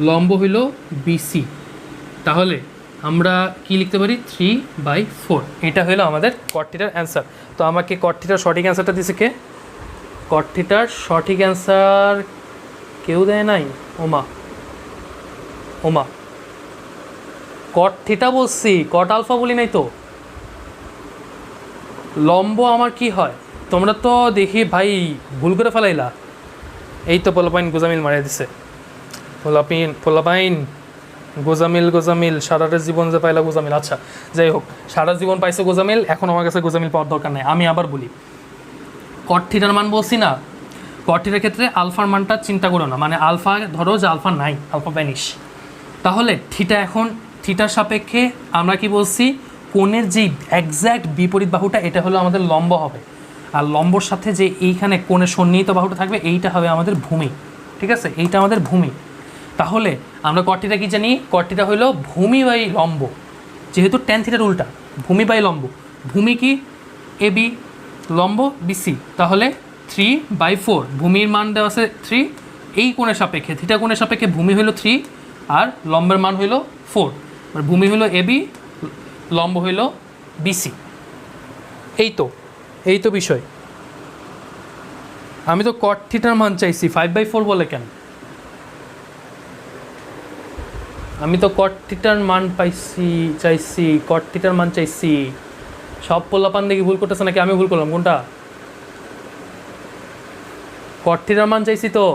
লম্ব হইল বিসি। তাহলে আমরা কি লিখতে পারি? 3/4। এটা হইলো আমাদের কট থিটার অ্যান্সার। তো আমাকে কট থিটার সঠিক অ্যান্সারটা দিছে কে? কট থিটার সঠিক অ্যান্সার কেউ দেয় নাই। ওমা ওমা, কট থিটা বলছি, কট আলফা বলি নাই তো। লম্ব আমার কি হয়? তোমরা তো দেখি ভাই ভুল করে ফেলাইলা। এই তো পোলাপাইন গোজামিল মারিয়ে দিছে। পোলাপাইন গোজামিল সারাটা জীবন যে পাইলা গোজামিল। আচ্ছা যাই হোক, সারা জীবন পাইছে গোজামিল, এখন আমার কাছে গোজামিল পাওয়ার দরকার নাই। আমি আবার বলি, কট থিটার মান বলছি না, কট থিটার ক্ষেত্রে আলফার মানটা চিন্তা করো না, মানে আলফা ধরো যে আলফা নাই, আলফা ভ্যানিশ। তাহলে থিটা, এখন থিটার সাপেক্ষে আমরা কি বলছি? কোণের যেই একজ্যাক্ট বিপরীত বাহুটা, এটা হলো আমাদের লম্ব হবে। আর লম্বর সাথে যে এইখানে কোণের সন্নিহিত বাহুটা থাকবে, এইটা হবে আমাদের ভূমি। ঠিক আছে, এইটা আমাদের ভূমি। তাহলে আমরা কট থিটা কি জানি? কট থিটা হলো ভূমি বাই লম্ব, যেহেতু ট্যান থিটার উল্টা, ভূমি বাই লম্ব। ভূমি কি? এবি, লম্ব বিসি। তাহলে 3/4, ভূমির মান দেওয়া আছে 3, এই কোণের সাপেক্ষে থিটা কোণের সাপেক্ষে ভূমি হলো 3 আর লম্বের মান হইল 4। ভূমি হইল এবি, লম্ব হইল বিসি। এই তো বিষয়। আমি তো কট থিটার মান চাইছি, 5/4 বলে কেন? আমি তো কট থিটার মান চাইছি, কট থিটার মান চাইছি। সব পোলাপান দেখি ভুল করতেছে নাকি আমি ভুল করলাম? কোনটা? কট থিটার মান চাইছি তো।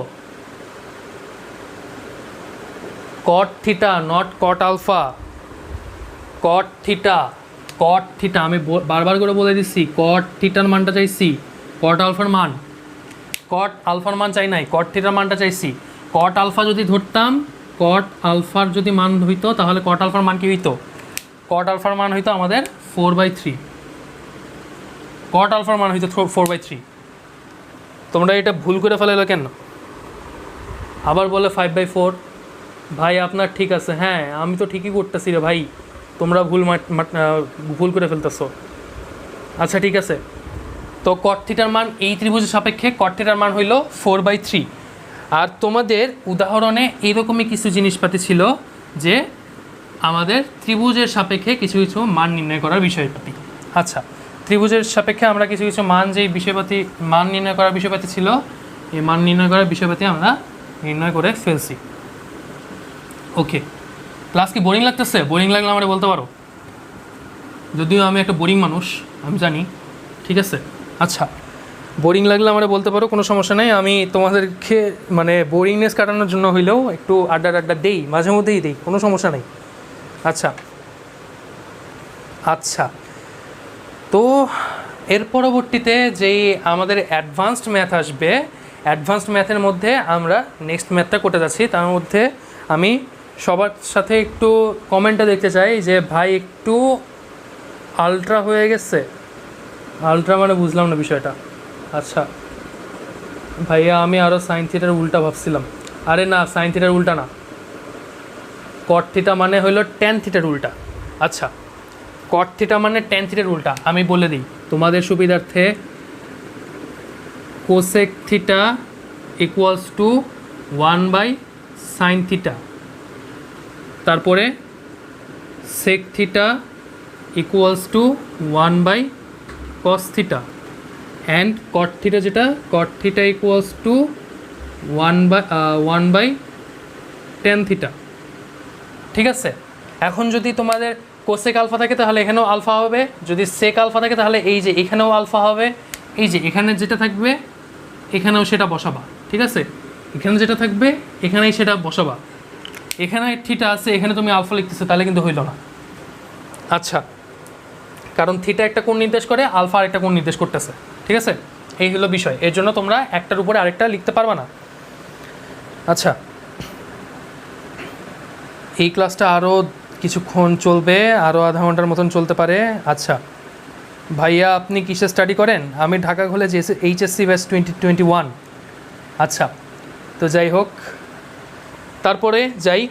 Cot theta, not cot alpha. Cot theta, cot theta, আমি বারবার করে বলে দিচ্ছি, কট থিটার মানটা চাইছি, কট আলফার মান। কট আলফার মান চাই নাই, কট থিটার মানটা চাইছি। কট আলফা যদি ধরতাম, কট আলফার যদি মান হইতো, তাহলে কট আলফার মান কি হইতো? কট আলফার মান হইতো আমাদের 4/3। কট আলফার মান হইতো 4/3। তোমরা এটা ভুল করে ফেলাইলো কেন? আবার বলে 5/4। ভাই আপনার ঠিক আছে, হ্যাঁ আমি তো ঠিকই করতেছি রে ভাই, তোমরা ভুল করে ফেলতেছো। আচ্ছা ঠিক আছে, তো কট থিটার মান এই ত্রিভুজের সাপেক্ষে কট থিটার মান হইল 4/3। আর তোমাদের উদাহরণে এরকমই কিছু জিনিসপাতি ছিল যে আমাদের ত্রিভুজের সাপেক্ষে কিছু কিছু মান নির্ণয় করার বিষয়পাতি। আচ্ছা, ত্রিভুজের সাপেক্ষে আমরা কিছু কিছু মান, যেই বিষয়পাতি মান নির্ণয় করার বিষয়পাতি ছিল, এই মান নির্ণয় করার বিষয়পাতি আমরা নির্ণয় করে ফেলছি। ওকে, ক্লাস কি বোরিং লাগতেছে? বোরিং লাগলে আমরা বলতে পারো, যদিও আমি একটা বোরিং মানুষ, আমি জানি। ঠিক আছে, আচ্ছা বোরিং লাগলে আমরা বলতে পারো, কোনো সমস্যা নেই। আমি তোমাদেরকে মানে বোরিংনেস কাটানোর জন্য হইলেও একটু আড্ডা দেই, মাঝে মধ্যেই দেই, কোনো সমস্যা নেই। আচ্ছা আচ্ছা, তো এর পরবর্তীতে যেই আমাদের অ্যাডভান্সড ম্যাথ আসবে, অ্যাডভান্সড ম্যাথের মধ্যে আমরা নেক্সট ম্যাথটা করতে যাচ্ছি। তার মধ্যে আমি সবার সাথে একটু কমেন্টটা দেখতে চাই যে ভাই একটু আলট্রা হয়ে গেছে। আলট্রা মানে বুঝলাম না বিষয়টা। আচ্ছা ভাইয়া, আমি আরও সাইন থিটার উল্টা ভাবছিলাম। আরে না, সাইন থিটার উল্টা না, কট থিটা মানে হলো ট্যান থিটার উল্টা। আচ্ছা, কট থিটা মানে ট্যান থিটার উল্টা। আমি বলে দিই তোমাদের সুবিধার্থে, cosec theta equals to 1/sin theta, তারপরে sec theta equals to 1/cos theta, and cot theta যেটা, cot theta equals to 1/tan theta. ঠিক আছে, এখন যদি তোমাদের কোসেক আলফা থাকে তাহলে এখানেও আলফা হবে, যদি সেক আলফা থাকে তাহলে এই যে এখানেও আলফা হবে, এই যে এখানে যেটা থাকবে এখানেও সেটা বসাবা। ঠিক আছে, এখানে যেটা থাকবে এখানেই সেটা বসাবা। এখানে থিটা আছে, এখানে তুমি আলফা লিখতেছো, তাহলে কিন্তু হইল না। আচ্ছা, কারণ থিটা একটা কোণ নির্দেশ করে, আলফা আরেকটা কোণ নির্দেশ করতেছে। ঠিক আছে, এই হলো বিষয়। এর জন্য তোমরা একটার উপরে আরেকটা লিখতে পারবা না। আচ্ছা, এই ক্লাসটা আরও কিছুক্ষণ চলবে, আরও আধা ঘন্টার মতন চলতে পারে। আচ্ছা ভাইয়া, আপনি কিসে স্টাডি করেন? আমি ঢাকা কলেজ এইচএসসি ব্যাচ 2021। আচ্ছা, তো যাই হোক, তারপরে যাই,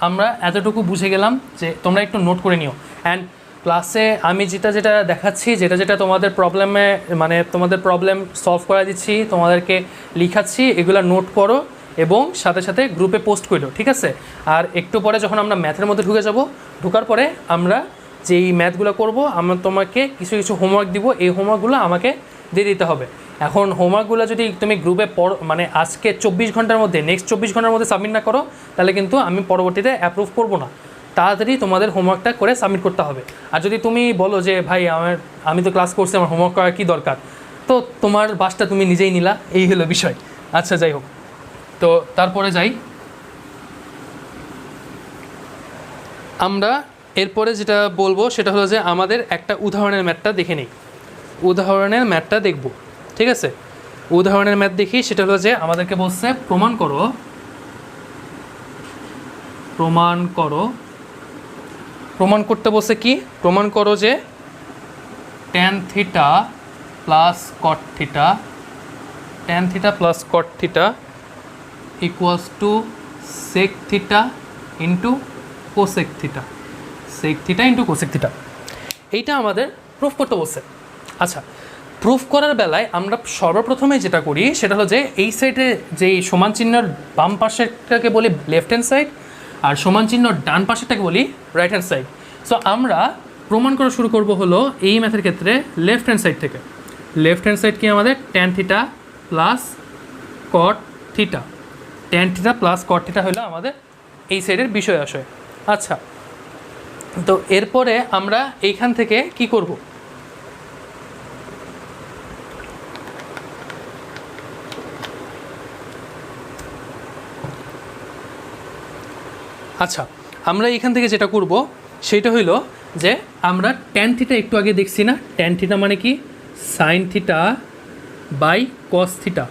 আমরা এতটুকু বুঝে গেলাম যে তোমরা একটু নোট করে নিও। অ্যান্ড ক্লাসে আমি যেটা দেখাচ্ছি, যেটা তোমাদের প্রবলেমে মানে তোমাদের প্রবলেম সলভ করা দিচ্ছি, তোমাদেরকে লিখাচ্ছি, এগুলো নোট করো এবং সাথে সাথে গ্রুপে পোস্ট করো। ঠিক আছে, আর একটু পরে যখন আমরা ম্যাথের মধ্যে ঢুকে যাব, ঢোকার পরে আমরা যেই ম্যাথগুলো করব, আমরা তোমাকে কিছু হোমওয়ার্ক দিব, এই হোমওয়ার্কগুলো আমাকে দিয়ে দিতে হবে। এখন হোমওয়ার্কগুলো যদি তুমি গ্রুপে মানে আজকে 24 ঘন্টার মধ্যে, নেক্সট 24 ঘন্টার মধ্যে সাবমিট না করো, তাহলে কিন্তু আমি পরবর্তীতে অ্যাপ্রুভ করব না। তাড়াতাড়ি তোমাদের হোমওয়ার্কটা করে সাবমিট করতে হবে। আর যদি তুমি বলো যে ভাই আমি তো ক্লাস করছি, আমার হোমওয়ার্ক করার কী দরকার, তো তোমার বাসটা তুমি নিজেই নিলা, এই হলো বিষয়। আচ্ছা যাই হোক, তো তারপরে যাই, আমরা এরপরে যেটা বলবো সেটা হলো যে আমাদের একটা উদাহরণের ম্যাথটা দেখে নিই। উদাহরণের ম্যাথটা দেখব। ঠিক আছে, উদাহরণের ম্যাথ দেখি। সেটা হলো যে আমাদেরকে বলছে প্রমাণ করতে বলছে কি, প্রমাণ করো যে tan theta plus cot theta equals to sec theta into cosec theta, এইটা আমাদের প্রুফ করতে বলছে। আচ্ছা, প্রুফ করার বেলায় আমরা সর্বপ্রথমে যেটা করি সেটা হলো যে এই সাইডে যেই সমান চিহ্নের বাম পাশেরটাকে বলি লেফট হ্যান্ড সাইড, আর সমান চিহ্ন ডান পাশেরটাকে বলি রাইট হ্যান্ড সাইড। সো আমরা প্রমাণ করা শুরু করব হলো এই ম্যাথের ক্ষেত্রে লেফট হ্যান্ড সাইড থেকে। লেফট হ্যান্ড সাইড কি আমাদের tan theta plus cot theta, হলো আমাদের এই সাইডের বিষয় আসে। আচ্ছা, তো এরপরে আমরা এইখান থেকে কি করব, আচ্ছা আমরা এইখান থেকে যেটা করব সেটা হইল যে আমরা ট্যান থিটা একটু আগে দেখছি না, ট্যান থিটা মানে কি sine theta by cos theta,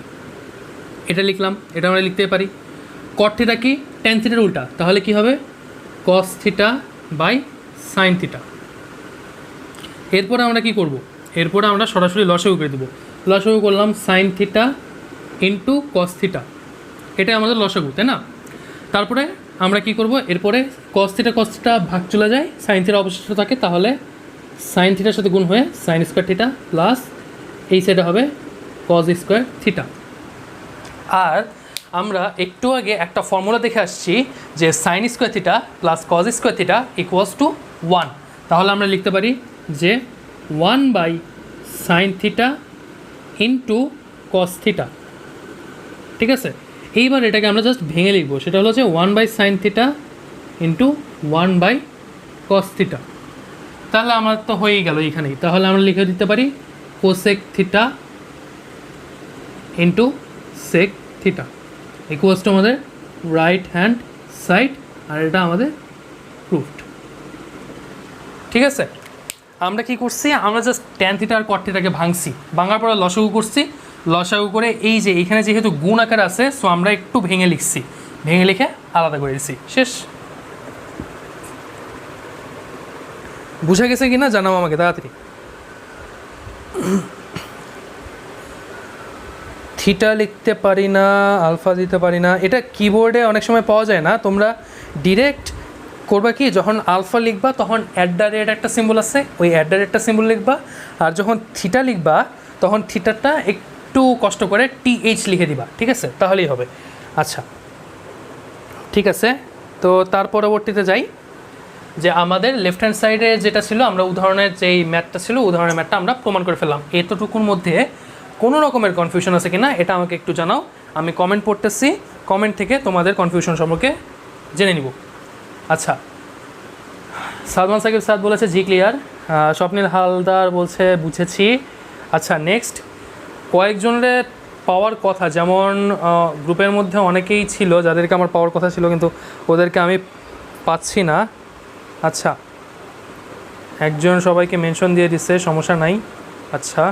এটা লিখলাম, এটা আমরা লিখতে পারি। কট থিটা কি ট্যান থিটার উল্টা, তাহলে কি হবে cos theta by sine theta. এরপরে আমরা কি করব, এরপরে আমরা সরাসরি লসাগু করে দেবো। লসাগু করলাম সাইন থিটা ইন্টু কস থিটা, এটা আমাদের লসাগু, তাই না? তারপরে আমরা কি করব, এরপরে কস থিটা ভাগ চলে যায়, সাইন থিটা অবশিষ্ট থাকে, তাহলে সাইন থিটার সাথে গুণ হয়ে সাইন স্কোয়ার থিটা প্লাস এই সাইডে হবে কস স্কোয়ার থিটা। আর আমরা একটু আগে একটা ফর্মুলা দেখে আসছি যে sign square theta plus cos square theta equals to 1, তাহলে আমরা লিখতে পারি যে 1/sin থিটা ইন্টু কস থিটা। ঠিক আছে, এইবার এটাকে আমরা জাস্ট ভেঙে লিখবো, সেটা হলো যে 1/sin theta into 1/cos theta. তাহলে আমার তো হয়েই গেল এইখানেই, তাহলে আমরা লিখে দিতে পারি cosec theta into sec theta equals to আমাদের রাইট হ্যান্ড সাইড, আর এটা আমাদের প্রুফড। ঠিক আছে, আমরা কি করছি, আমরা জাস্ট ট্যান থিটা আর কট থিটাকে ভাঙছি, ভাঙার পরে লসাগু করছি, লসাগু করে এই যে এখানে যেহেতু গুণ আকার আছে, সো আমরা একটু ভেঙে লিখছি, ভেঙে লিখে আলাদা করে দিচ্ছি, শেষ। বুঝা গেছে কিনা জানাও আমাকে তাড়াতাড়ি। থিটা লিখতে পারি না, আলফা দিতে পারি না, এটা কিবোর্ডে অনেক সময় পাওয়া যায় না। তোমরা ডিরেক্ট করবা কি, যখন আলফা লিখবা তখন @ একটা সিম্বল আছে, ওই @ একটা সিম্বল লিখবা, আর যখন থিটা লিখবা তখন থিটাটা একটু কষ্ট করে TH লিখে দিবা, ঠিক আছে, তাহলেই হবে। আচ্ছা ঠিক আছে, তো তার পরবর্তীতে যাই, যে আমাদের লেফট হ্যান্ড সাইডে যেটা ছিল, আমরা উদাহরণের যেই ম্যাথটা ছিল, উদাহরণের ম্যাথটা আমরা প্রমাণ করে ফেললাম। এতটুকুর মধ্যে কোনো রকমের কনফিউশন আছে কিনা এটা আমাকে একটু জানাও, আমি কমেন্ট পড়তেছি, কমেন্ট থেকে তোমাদের কনফিউশন সম্পর্কে জেনে নিব। আচ্ছা, সালমান সাকিব স্যার বলেছে জি ক্লিয়ার, স্বপ্নীল হালদার বলছে বুঝেছি। আচ্ছা নেক্সট, কয়েকজনের পাওয়ার কথা, যেমন গ্রুপের মধ্যে অনেকেই ছিল যাদেরকে আমার পাওয়ার কথা ছিল, কিন্তু ওদেরকে আমি পাচ্ছি না। আচ্ছা, একজন সবাইকে মেনশন দিয়ে দিচ্ছে, সমস্যা নাই। আচ্ছা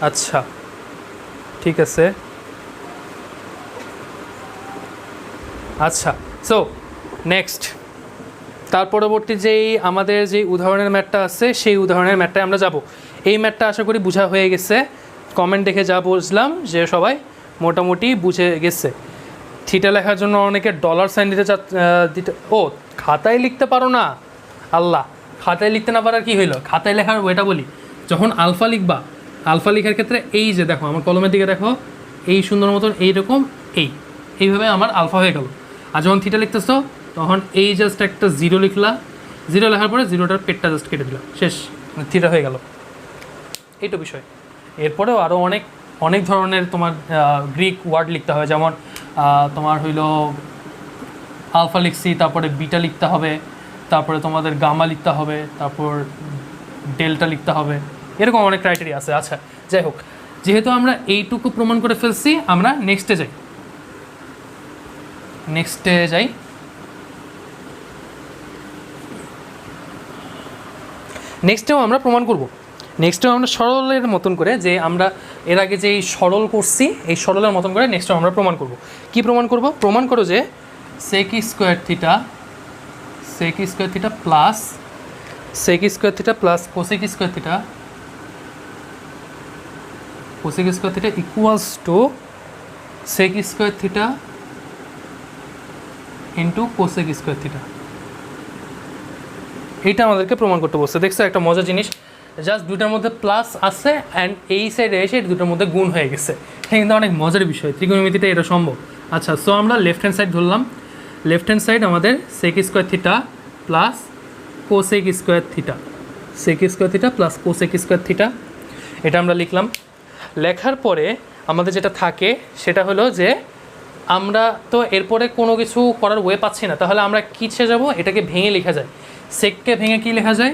আচ্ছা ঠিক আছে। আচ্ছা সো নেক্সট, তার পরবর্তী যেই আমাদের যে উদাহরণের ম্যাথটা আছে, সেই উদাহরণের ম্যাথটায় আমরা যাব। এই ম্যাথটা আশা করি বোঝা হয়ে গেছে, কমেন্ট দেখে যা বুঝলাম যে সবাই মোটামুটি বুঝে গেছে। থিটা লেখার জন্য অনেকে $সাইন দিতে ও খাতায় লিখতে পারো না, আল্লাহ, খাতায় লিখতে না পারার কী হইলো, খাতায় লেখার ওইটা বলি, যখন আলফা লিখবা, আলফা লেখার ক্ষেত্রে এই যে দেখো আমার কলমের দিকে দেখো, এই সুন্দর মতন এইরকম এইভাবে আমার আলফা হয়ে গেল। আর যখন থিটা লিখতেছো তখন এই জাস্ট একটা 0 লিখলা, 0 লেখার পরে 0টার পেটটা জাস্ট কেটে দিলা, শেষ, থিটা হয়ে গেল। এইটা বিষয়। এরপরেও আরও অনেক ধরনের তোমার গ্রিক ওয়ার্ড লিখতে হয়, যেমন তোমার হইল আলফা লিখছি, তারপরে বিটা লিখতে হবে, তারপরে তোমাদের গামা লিখতে হবে, তারপর ডেল্টা লিখতে হবে, এরকম অনেক ক্রাইটেরিয়া আছে। আচ্ছা যাই হোক, যেহেতু আমরা এইটুকু প্রমাণ করে ফেলছি, আমরা নেক্সটে যাই। নেক্সটেও আমরা প্রমাণ করব। নেক্সটেও আমরা সরলের মতন করে, যে আমরা এর আগে যেই সরল করছি এই সরলের মতন করে নেক্সটেও আমরা প্রমাণ করব। কি প্রমাণ করব? প্রমাণ করো যে sec square theta plus cosec square theta equals to sec square theta into cosec square theta. এইটা আমাদেরকে প্রমাণ করতে বলছে। দেখছো একটা মজার জিনিস, জাস্ট দুটার মধ্যে প্লাস আছে অ্যান্ড এই সাইডে এসে দুটার মধ্যে গুণ হয়ে গেছে। এটা কিন্তু অনেক মজার বিষয়, ত্রিকোণমিতিতে এটা সম্ভব। আচ্ছা, সো আমরা লেফট হ্যান্ড সাইড ধরলাম। লেফট হ্যান্ড সাইড আমাদের sec square theta plus cosec square theta plus cosec square theta, এটা আমরা লিখলাম। লেখার পরে আমাদের যেটা থাকে সেটা হলো যে আমরা তো এরপরে কোনো কিছু করার ওয়ে পাচ্ছি না, তাহলে আমরা কিসে যাব? এটাকে ভেঙে লেখা যায়। সেককে ভেঙে কি লেখা যায়?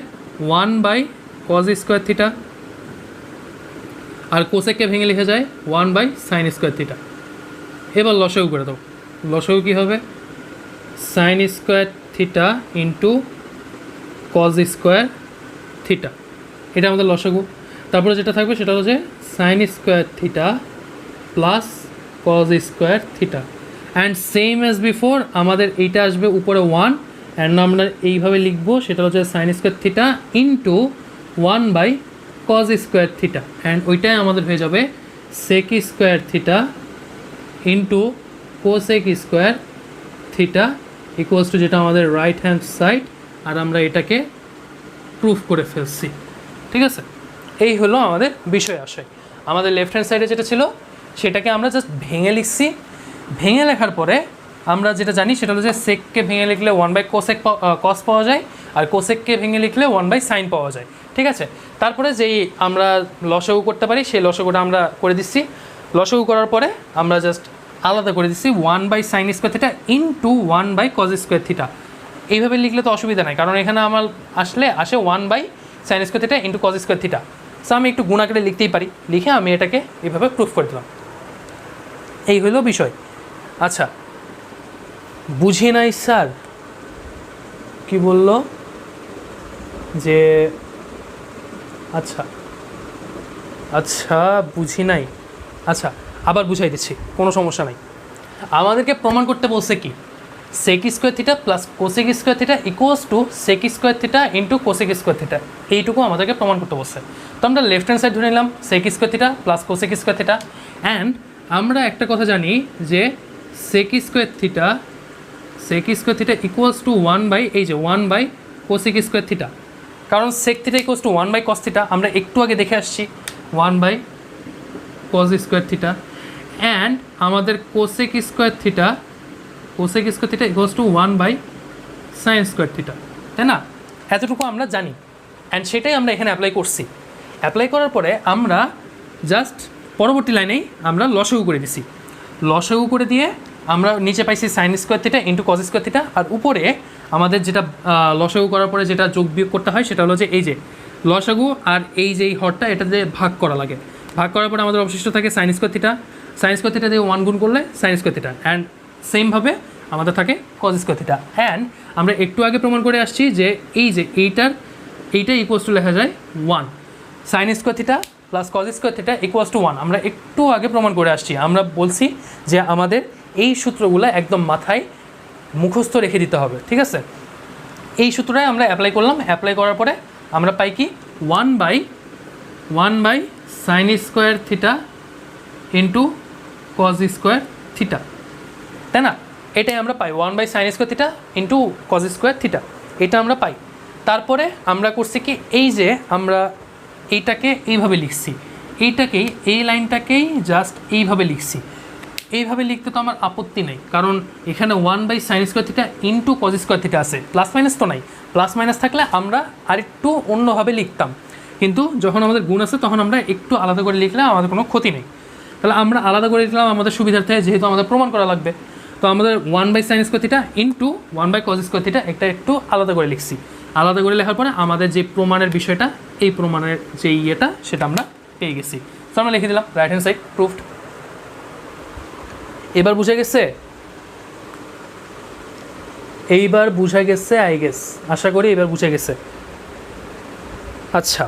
1/cos স্কোয়ার থিটা, আর কোসেককে ভেঙে লেখা যায় 1/sin স্কোয়ার থিটা। এবার লসাগু করে দাও। লসাগু কী হবে? sin square theta into cos square theta, এটা আমাদের লসাগু। তারপরে যেটা থাকবে সেটা হচ্ছে sin square theta plus cos square theta, and same as before আমাদের এইটা আসবে উপরে 1, অ্যান্ড আমরা এইভাবে লিখবো, সেটা হচ্ছে sin square theta into 1/cos square theta, and ওইটাই আমাদের হয়ে যাবে sec square theta into cosec square theta equals two, যেটা আমাদের রাইট হ্যান্ড সাইড, আর আমরা এটাকে প্রুফ করে ফেলছি। ঠিক আছে, এই হলো আমাদের বিষয় আশয়। আমাদের লেফট হ্যান্ড সাইডে যেটা ছিল সেটাকে আমরা জাস্ট ভেঙে লিখছি। ভেঙে লেখার পরে আমরা যেটা জানি সেটা হলো যে সেককে ভেঙে লিখলে 1/cos পাওয়া যায়, আর কোসেককে ভেঙে লিখলে 1/sin পাওয়া যায়। ঠিক আছে, তারপরে যেই আমরা লসাগু করতে পারি সেই লসাগুটা আমরা করে দিচ্ছি। লসাগু করার পরে আমরা জাস্ট আলাদা করে দিচ্ছি 1/sin square theta into 1/cos square theta. এইভাবে লিখলে তো অসুবিধা নাই, কারণ এখানে আমার আসে 1/sin square theta into cos square theta. So আমি একটু গুণ আকারে লিখতেই পারি, লিখে আমি এটাকে এভাবে প্রুফ করে দিলাম। এই হলো বিষয়। আচ্ছা, বুঝি নাই স্যার, কি বলল যে আচ্ছা আচ্ছা বুঝি নাই, আচ্ছা আবার বুঝাই দিচ্ছি, কোনো সমস্যা নাই। আমাদেরকে প্রমাণ করতে বলছে কি, sec square theta plus cosec square theta equals to sec square theta into cosec square theta, এইটুকু আমাদেরকে প্রমাণ করতে বলছে। তো আমরা লেফট হ্যান্ড সাইড ধরে নিলাম sec square theta plus cosec square theta, and আমরা একটা কথা জানি যে sec square theta equals to 1 by এই যে 1 বাই কোসেক স্কোয়ার থিটা, কারণ sec theta equals to 1 by cos theta আমরা একটু আগে দেখে আসছি 1 by cos square theta, and আমাদের cosec square theta equals to 1 by sine square theta, তাই না? এতটুকু আমরা জানি, অ্যান্ড সেটাই আমরা এখানে অ্যাপ্লাই করছি। অ্যাপ্লাই করার পরে আমরা জাস্ট পরবর্তী লাইনেই আমরা লসাগু করে দিছি। লসাগু করে দিয়ে আমরা নিচে পাইছি sine square theta into cos square theta, আর উপরে আমাদের যেটা লসাগু করার পরে যেটা যোগ বিয়োগ করতে হয় সেটা হলো যে এই যে লসাগু আর এই যে হরটা এটাতে ভাগ করা লাগে। ভাগ করার পরে আমাদের অবশিষ্ট থাকে সাইন স্কোয়ার থিটা দিয়ে 1 গুণ করলে সাইন স্কোয়ার থিটা, অ্যান্ড সেমভাবে আমাদের থাকে কস স্কোয়ার থিটা। অ্যান্ড আমরা একটু আগে প্রমাণ করে আসছি যে এই যে এইটা ইকুয়ালস টু লেখা যায় 1, sign square theta plus cos square theta equals to 1 আমরা একটু আগে প্রমাণ করে আসছি। আমরা বলছি যে আমাদের এই সূত্রগুলো একদম মাথায় মুখস্থ রেখে দিতে হবে, ঠিক আছে? এই সূত্রটাই আমরা অ্যাপ্লাই করলাম। অ্যাপ্লাই করার পরে আমরা পাই কি 1 by sine square theta into cos square theta, তাই না? এটাই আমরা পাই 1 by sine square theta into cos square theta, এটা আমরা পাই। তারপরে আমরা করছি কি এই যে আমরা এইটাকে এইভাবে লিখছি, এই লাইনটাকেই জাস্ট এইভাবে লিখছি। এইভাবে লিখতে তো আমার আপত্তি নেই, কারণ এখানে 1 by sine square theta into cos square theta আছে, প্লাস মাইনাস তো নাই। প্লাস মাইনাস থাকলে আমরা আরেকটু অন্যভাবে লিখতাম, কিন্তু যখন আমাদের গুণ আছে তখন আমরা একটু আলাদা করে লিখলে আমাদের কোনো ক্ষতি নেই। তাহলে আমরা আলাদা করে লিখলাম আমাদের সুবিধার্থে, যেহেতু আমাদের প্রমাণ করা লাগবে। তো আমাদের 1 by sine square theta into 1 by cos square theta একটা একটু আলাদা করে লিখছি। আলাদা করে লেখার পরে আমাদের যে প্রমাণের বিষয়টা, এই প্রমাণের যে ইয়েটা সেটা আমরা পেয়ে গেছি। তো আমরা লিখে দিলাম রাইট হ্যান্ড সাইড প্রুফড। এবার বুঝে গেছে? এইবার বুঝে গেছে আই গেস, আশা করি এবার বুঝে গেছে। আচ্ছা,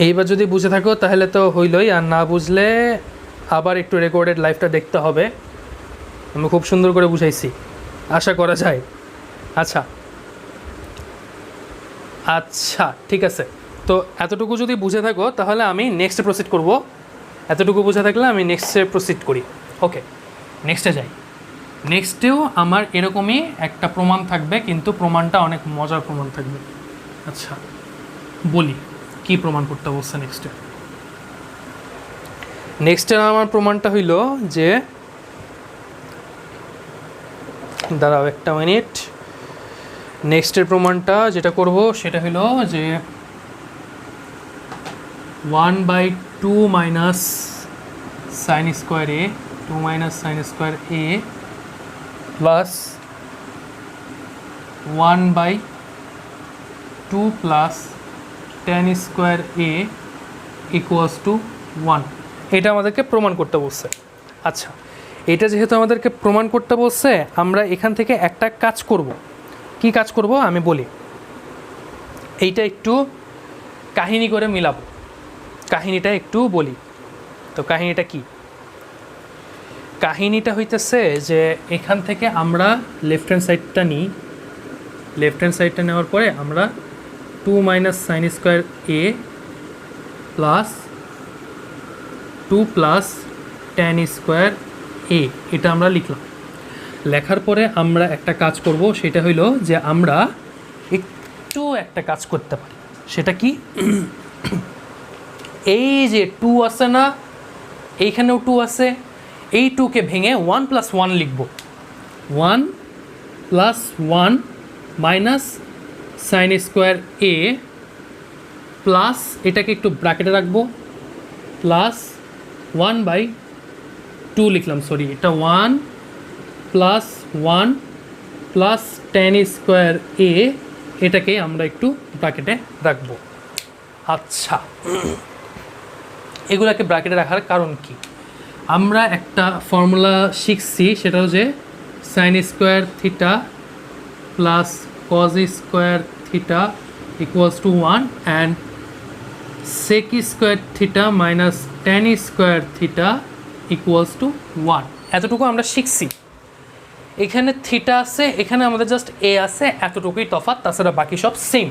এইবার যদি বুঝে থাকো তাহলে তো হইলই, আর না বুঝলে আবার একটু রেকর্ডেড লাইভটা দেখতে হবে। আমি খুব সুন্দর করে বুঝাইছি, আশা করা যায়। আচ্ছা আচ্ছা ঠিক আছে, তো এতটুকু যদি বুঝে থাকো তাহলে আমি নেক্সটে প্রসিড করব। এতটুকু বুঝে থাকলে আমি নেক্সটে প্রসিড করি। ওকে, নেক্সটে যাই। নেক্সটেও আমার এরকমই একটা প্রমাণ থাকবে, কিন্তু প্রমাণটা অনেক মজার প্রমাণ থাকবে। আচ্ছা বলি কি প্রমাণ করতে বলছে নেক্সটে আমার প্রমাণটা হইল যে, দাঁড়াও একটা মিনিট, নেক্সটের প্রমাণটা যেটা করব সেটা হলো যে 1/2 minus sine square A, 2 minus sine square A plus 1/2 plus tan square A equals to 1। এটা আমাদেরকে প্রমাণ করতে বলছে। আচ্ছা, এটা যেহেতু আমাদেরকে প্রমাণ করতে বলছে, আমরা এখান থেকে একটা কাজ করব। কি কাজ করব আমি বলি, এইটা একটু কাহিনী করে মিলাবো। কাহিনীটা একটু বলি। তো কাহিনীটা কি? কাহিনীটা হইতেছে যে এখান থেকে আমরা লেফট হ্যান্ড সাইডটা নিই। লেফট হ্যান্ড সাইডটা নেওয়ার পরে আমরা 2 minus sine square A plus 2 plus tan square A, এটা আমরা লিখলাম। লেখার পরে আমরা একটা কাজ করব, সেটা হইল যে আমরা একটু একটা কাজ করতে পারি। সেটা কি? এই যে 2 আছে না, এইখানেও 2 আছে, এই 2কে ভেঙে 1 প্লাস 1 লিখব। 1 plus 1 minus sine square A plus, এটাকে একটু ব্র্যাকেটে রাখবো, প্লাস 1/2 লিখলাম, সরি, এটা 1 প্লাস 1 প্লাস ট্যান স্কোয়ার এ এটাকে আমরা একটু ব্র্যাকেটে রাখবো। আচ্ছা, এগুলাকে ব্র্যাকেটে রাখার কারণ কি? আমরা একটা ফর্মুলা শিখছি, সেটা হচ্ছে sine square theta plus cos square theta equals to 1 and sec square theta minus tan square theta equals to 1। এতটুকু আমরা শিখছি। এখানে থিটা আছে, এখানে আমাদের জাস্ট এ আছে, এতটুকুই তফাৎ, তাছাড়া বাকি সব সেম।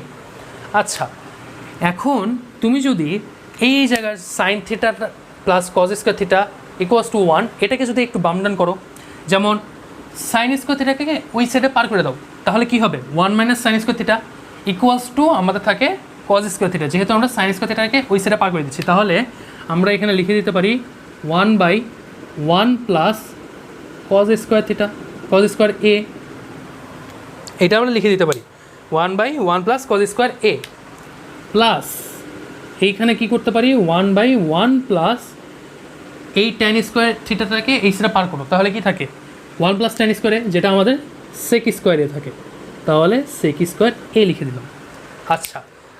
আচ্ছা, এখন তুমি যদি এই জায়গার sine theta plus cos square theta equals to 1 এটাকে যদি একটু বামডান করো, যেমন সাইন স্কোয়ার থিটাকে ওই সাইডে পার করে দাও, তাহলে কি হবে? 1 minus sine square theta equals to আমাদের থাকে কজ স্কোয়ার থিটা। যেহেতু আমরা সাইন স্কোয়ার থিটাকে ওই সাইডে পার করে দিচ্ছি, তাহলে আমরা এখানে লিখে দিতে পারি 1/1 plus cos square theta, cos square A, এটা আমরা লিখে দিতে পারি 1/1 plus cos square A, plus এইখানে কি করতে পারি 1/1 প্লাস এই ট্যান স্কোয়ার থিটাটাকে এই সাইডে পার করো, তাহলে কি থাকে 1 প্লাস ট্যান স্কোয়ারে, যেটা আমাদের সেক স্কোয়ার এ থাকে, তাহলে সেক স্কোয়ার এ লিখে দিলাম। আচ্ছা,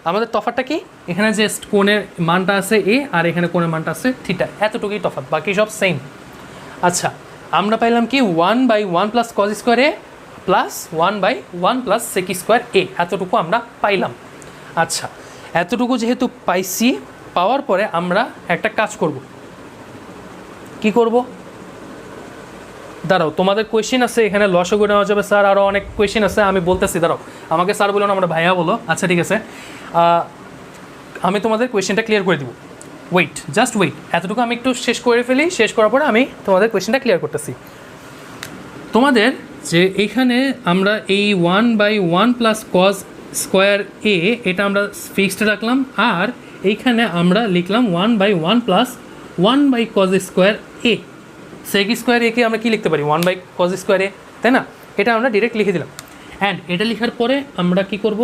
আমাদের তফাৎটা কি? এখানে যে কোণের মানটা আছে এ আর এখানে কোণের মানটা আছে থিটা, এতটুকুই তফাৎ, বাকি সব সেম। আচ্ছা, আমরা পাইলাম কি 1/1 plus cos square A plus 1/1 plus sec square এ, এতটুকু আমরা পাইলাম। আচ্ছা, এতটুকু যেহেতু পাইছি, পাওয়ার পরে আমরা একটা কাজ করব। কি করব? দাঁড়াও, তোমাদের কোয়েশ্চেন আছে এখানে, লসগু নেওয়া যাবে স্যার, আরও অনেক কোয়েশ্চেন আছে, আমি বলতেছি, দাঁড়াও, আমাকে স্যার বলো না, আমরা ভাইয়া বলো। আচ্ছা ঠিক আছে, আমি তোমাদের কোয়েশ্চেনটা ক্লিয়ার করে দিব। ওয়েট, জাস্ট ওয়েট, এতটুকু আমি একটু শেষ করে ফেলি, শেষ করার পরে আমি তোমাদের কোয়েশ্চেনটা ক্লিয়ার করতেছি। তোমাদের যে এইখানে আমরা এই 1/1 প্লাস কজ স্কোয়ার এ এটা আমরা ফিক্সড রাখলাম, আর এইখানে আমরা লিখলাম 1/1 প্লাস 1/কজ স্কোয়ার এ। সেক স্কোয়ার একে আমরা কি লিখতে পারি 1/কজ স্কোয়ার এ, তাই না? এটা আমরা ডিরেক্ট লিখে দিলাম। অ্যান্ড এটা লেখার পরে আমরা কি করব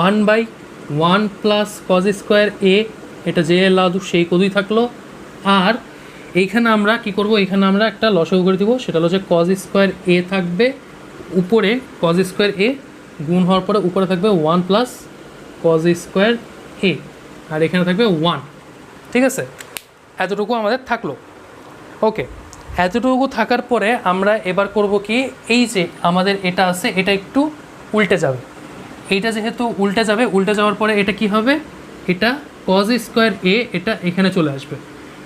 1/1 প্লাস কজ স্কোয়ার এ, এটা যে লাদু সেই কদুই থাকলো। আর এইখানে আমরা কি করব, এখানে আমরা একটা লসাগু করে দিব, সেটা হচ্ছে কজ স্কোয়ার এ থাকবে উপরে, কজ স্কোয়ার এ গুণ হওয়ার পরে উপরে থাকবে 1 প্লাস কজ স্কোয়ার এ, আর এখানে থাকবে 1। ঠিক আছে, এতটুকু আমাদের থাকলো। ওকে, এতটুকু থাকার পরে আমরা এবার করব কি, এই যে আমাদের এটা আছে এটা একটু উল্টে যাবে, এইটা যেহেতু উল্টে যাবে, উল্টে যাওয়ার পরে এটা কি হবে, এটা কজ স্কোয়ার এ এটা এখানে চলে আসবে,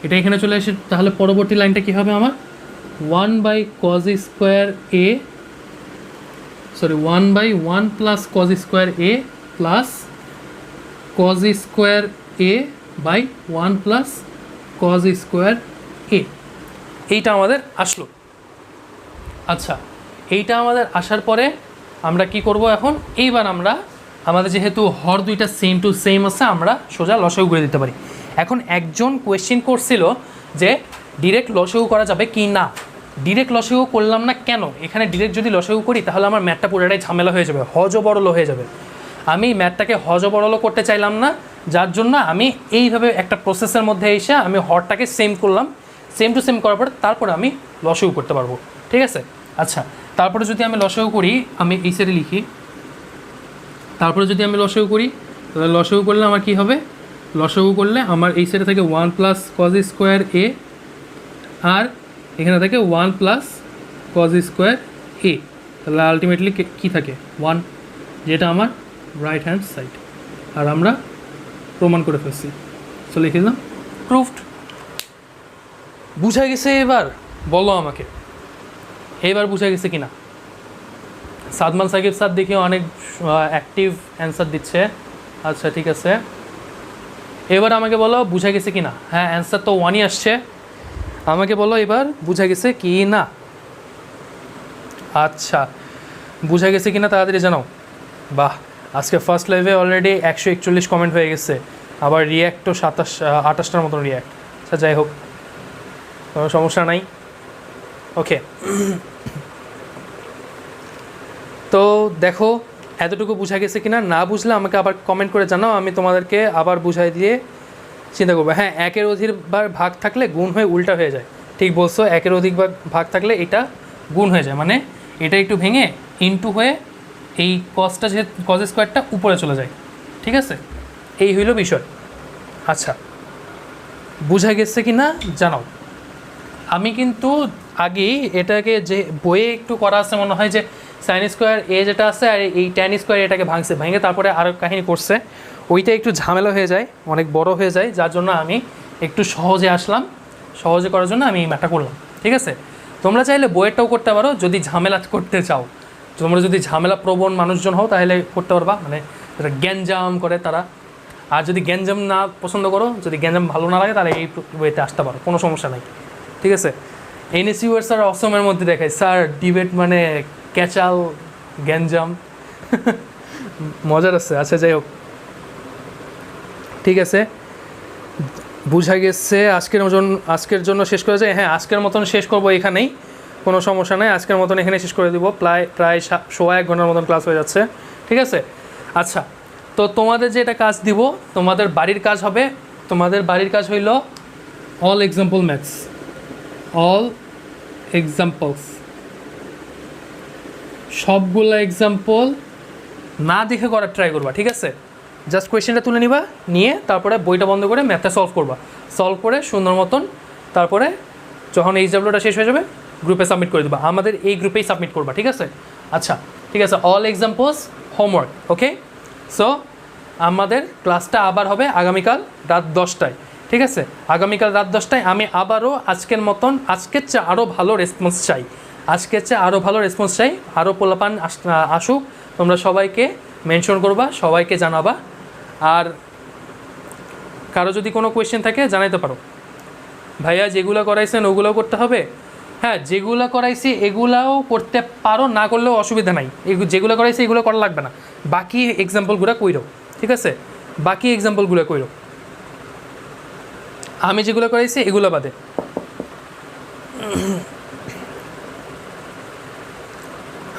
এটা এখানে চলে আসে, তাহলে পরবর্তী লাইনটা কি হবে আমার 1/কজ square A, sorry 1/1 plus cos square A plus cos square A by 1 plus cos square A, এইটা আমাদের আসলো। আচ্ছা, এইটা আমাদের আসার পরে আমরা কি করব এখন, এইবার আমরা আমাদের যেহেতু হর দুইটা সেম টু সেম আছে, আমরা সোজা লসাগু করে দিতে পারি। এখন একজন কোয়েশ্চেন করছিল যে ডিরেক্ট লসাগু করা যাবে কি না, ডিরেক্ট লসাগু করলাম না কেন? এখানে ডিরেক্ট যদি লসাগু করি তাহলে আমার ম্যাথটা পুরোটাই ঝামেলা হয়ে যাবে, হজবরল হয়ে যাবে। আমি ম্যাথটাকে হজবরল করতে চাইলাম না, যার জন্য আমি এইভাবে একটা প্রসেসের মধ্যে এসে আমি হরটাকে সেম করলাম, সেম টু সেম করার পর তারপরে আমি লসাগু করতে পারবো। ঠিক আছে, আচ্ছা, তারপরে যদি আমি লসাগু করি, আমি এই সাইডে লিখি, তারপরে যদি আমি লসাগু করি, তাহলে লসাগু করলে আমার কি হবে, লসাগু করলে আমার এই সাইডে থাকে 1 প্লাস কজ স্কোয়ার এ, আর এখানে থাকে 1 প্লাস কজ স্কোয়ার এ, তাহলে আলটিমেটলি কী থাকে 1, যেটা আমার রাইট হ্যান্ড সাইড। আর আমরা প্রমাণ করে ফেলছি, সো লিখে দিলাম প্রুফড। বুঝা গেছে? এবার বলো আমাকে, এবার বুঝা গেছে কি না? সাদমান সাকিব স্যার দেখি অনেক অ্যাক্টিভ অ্যান্সার দিচ্ছে। আচ্ছা ঠিক আছে, এবার আমাকে বলো বুঝা গেছে কি না। হ্যাঁ, অ্যান্সার তো 1ই আসছে, আমাকে বলো এবার বুঝা গেছে কি না। আচ্ছা, বুঝা গেছে কি না তাড়াতাড়ি জানাও। বাহ, আজকে ফার্স্ট লাইভে অলরেডি 141 কমেন্ট হয়ে গেছে, আবার রিয়্যাক্টও 28টার মতন রিয়্যাক্ট। আচ্ছা যাই হোক, কোনো সমস্যা নাই। ওকে, তো দেখো এতটুকু বুঝা গেছে কিনা, না বুঝলে আমাকে আবার কমেন্ট করে জানাও, আমি তোমাদেরকে আবার বুঝাই দিয়ে চিন্তা করবো। হ্যাঁ, 1-এর অধিক ভাগ থাকলে গুণ হয়ে উল্টা হয়ে যায়, ঠিক বলছো, 1-এর অধিক ভাগ থাকলে এটা গুণ হয়ে যায়, মানে এটা একটু ভেঙে ইনটু হয়ে এই কজটা যে কজ স্কোয়ারটা উপরে চলে যায়, ঠিক আছে? এই হইল বিষয়। আচ্ছা, বুঝা গেছে কি না জানাও। আমি কিন্তু আগেই এটাকে যে বইয়ে একটু করা আছে মনে হয় যে সাইন স্কোয়ার এ যেটা আছে আর এই ট্যান স্কোয়ার এটাকে ভেঙে তারপরে আরও কাহিনী করছে, ওইটা একটু ঝামেলা হয়ে যায়, অনেক বড় হয়ে যায়, যার জন্য আমি একটু সহজে আসলাম, সহজে করার জন্য আমি এই ম্যাথটা করলাম, ঠিক আছে? তোমরা চাইলে বইয়েরটাও করতে পারো যদি ঝামেলা করতে চাও। তোমরা যদি ঝামেলা প্রবণ মানুষজন হও তাহলে করতে পারবা, মানে যারা গ্যাঞ্জাম করে তারা। আর যদি গ্যাঞ্জাম না পছন্দ করো, যদি গ্যাঞ্জাম ভালো না লাগে, তাহলে এই বইতে আসতে পারো, কোনো সমস্যা নাই, ঠিক আছে? এনএসইউর স্যার অসমের মধ্যে দেখায় স্যার ডিবেট মানে ক্যাচাল গ্যাঞ্জাম মজার আছে। আচ্ছা যাই হোক, ঠিক আছে, বুঝা গেছে। আজকের জন্য শেষ করা যায়। হ্যাঁ, আজকের মতন শেষ করবো এখানেই, কোনো সমস্যা নেই। আজকের মতন এখানে শেষ করে দিব, প্রায় 1.5 ঘন্টার মতন ক্লাস হয়ে যাচ্ছে, ঠিক আছে? আচ্ছা, তো তোমাদের যে এটা কাজ দিব, তোমাদের বাড়ির কাজ হবে, তোমাদের বাড়ির কাজ হইল all example maths, all examples, সবগুলো এক্সাম্পল না দেখে করার ট্রাই করবা, ঠিক আছে? জাস্ট কোয়েশ্চেনটা তুলে নিবা, নিয়ে তারপরে বইটা বন্ধ করে ম্যাথটা সলভ করবা, সলভ করে সুন্দর মতন তারপরে যখন এইচডাব্লিউটা শেষ হয়ে যাবে গ্রুপে সাবমিট করে দেবা, আমাদের এই গ্রুপেই সাবমিট করবা, ঠিক আছে? আচ্ছা, ঠিক আছে, অল এক্সাম্পলস হোমওয়ার্ক, ওকে? সো আমাদের ক্লাসটা আবার হবে আগামীকাল রাত 10টায়, ঠিক আছে? আগামীকাল রাত 10টায় আমি আবারও আজকের মতন, আজকের চেয়ে আরও ভালো রেসপন্স চাই, আজকের চেয়ে আরও ভালো রেসপন্স চাই, আরও পোলাপান আসুক, তোমরা সবাইকে মেনশন করবা, সবাইকে জানাবা। আর কারো যদি কোনো কোয়েশ্চেন থাকে জানাইতে পারো, ভাইয়া যেগুলো করাইছেন ওগুলোও করতে হবে। হ্যাঁ, যেগুলো করাইছি এগুলাও করতে পারো, না করলেও অসুবিধা নাই, যেগুলো করাইছি এগুলো করা লাগবে না, বাকি এক্সাম্পলগুলো কইরো, ঠিক আছে? বাকি এক্সাম্পলগুলো কইরো, আমি যেগুলো করাইছি এগুলো বাদে।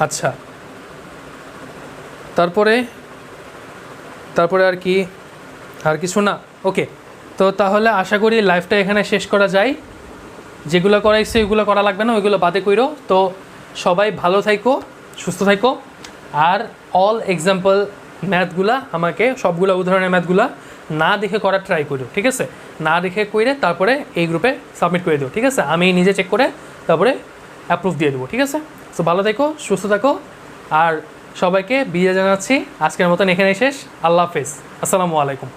আচ্ছা, তারপরে আর কিছু না? ওকে, তো তাহলে আশা করি লাইফটা এখানে শেষ করা যায়। যেগুলো করাইছে ওইগুলো করা লাগবে না, ওইগুলো বাদে কইরো। তো সবাই ভালো থাইকো, সুস্থ থাইকো, আর অল এক্সাম্পল ম্যাথগুলা আমাকে, সবগুলো উদাহরণের ম্যাথগুলা না দেখে করার ট্রাই করো, ঠিক আছে? না দেখে কইরে তারপরে এই গ্রুপে সাবমিট করে দিও, ঠিক আছে? আমি নিজে চেক করে তারপরে অ্যাপ্রুভ দিয়ে দেবো, ঠিক আছে? সো ভালো থাকো, সুস্থ থাকো, আর সবাইকে বিদায় জানাচ্ছি। আজকের মতন এখানেই শেষ। আল্লাহ হাফেজ, আসসালামু আলাইকুম।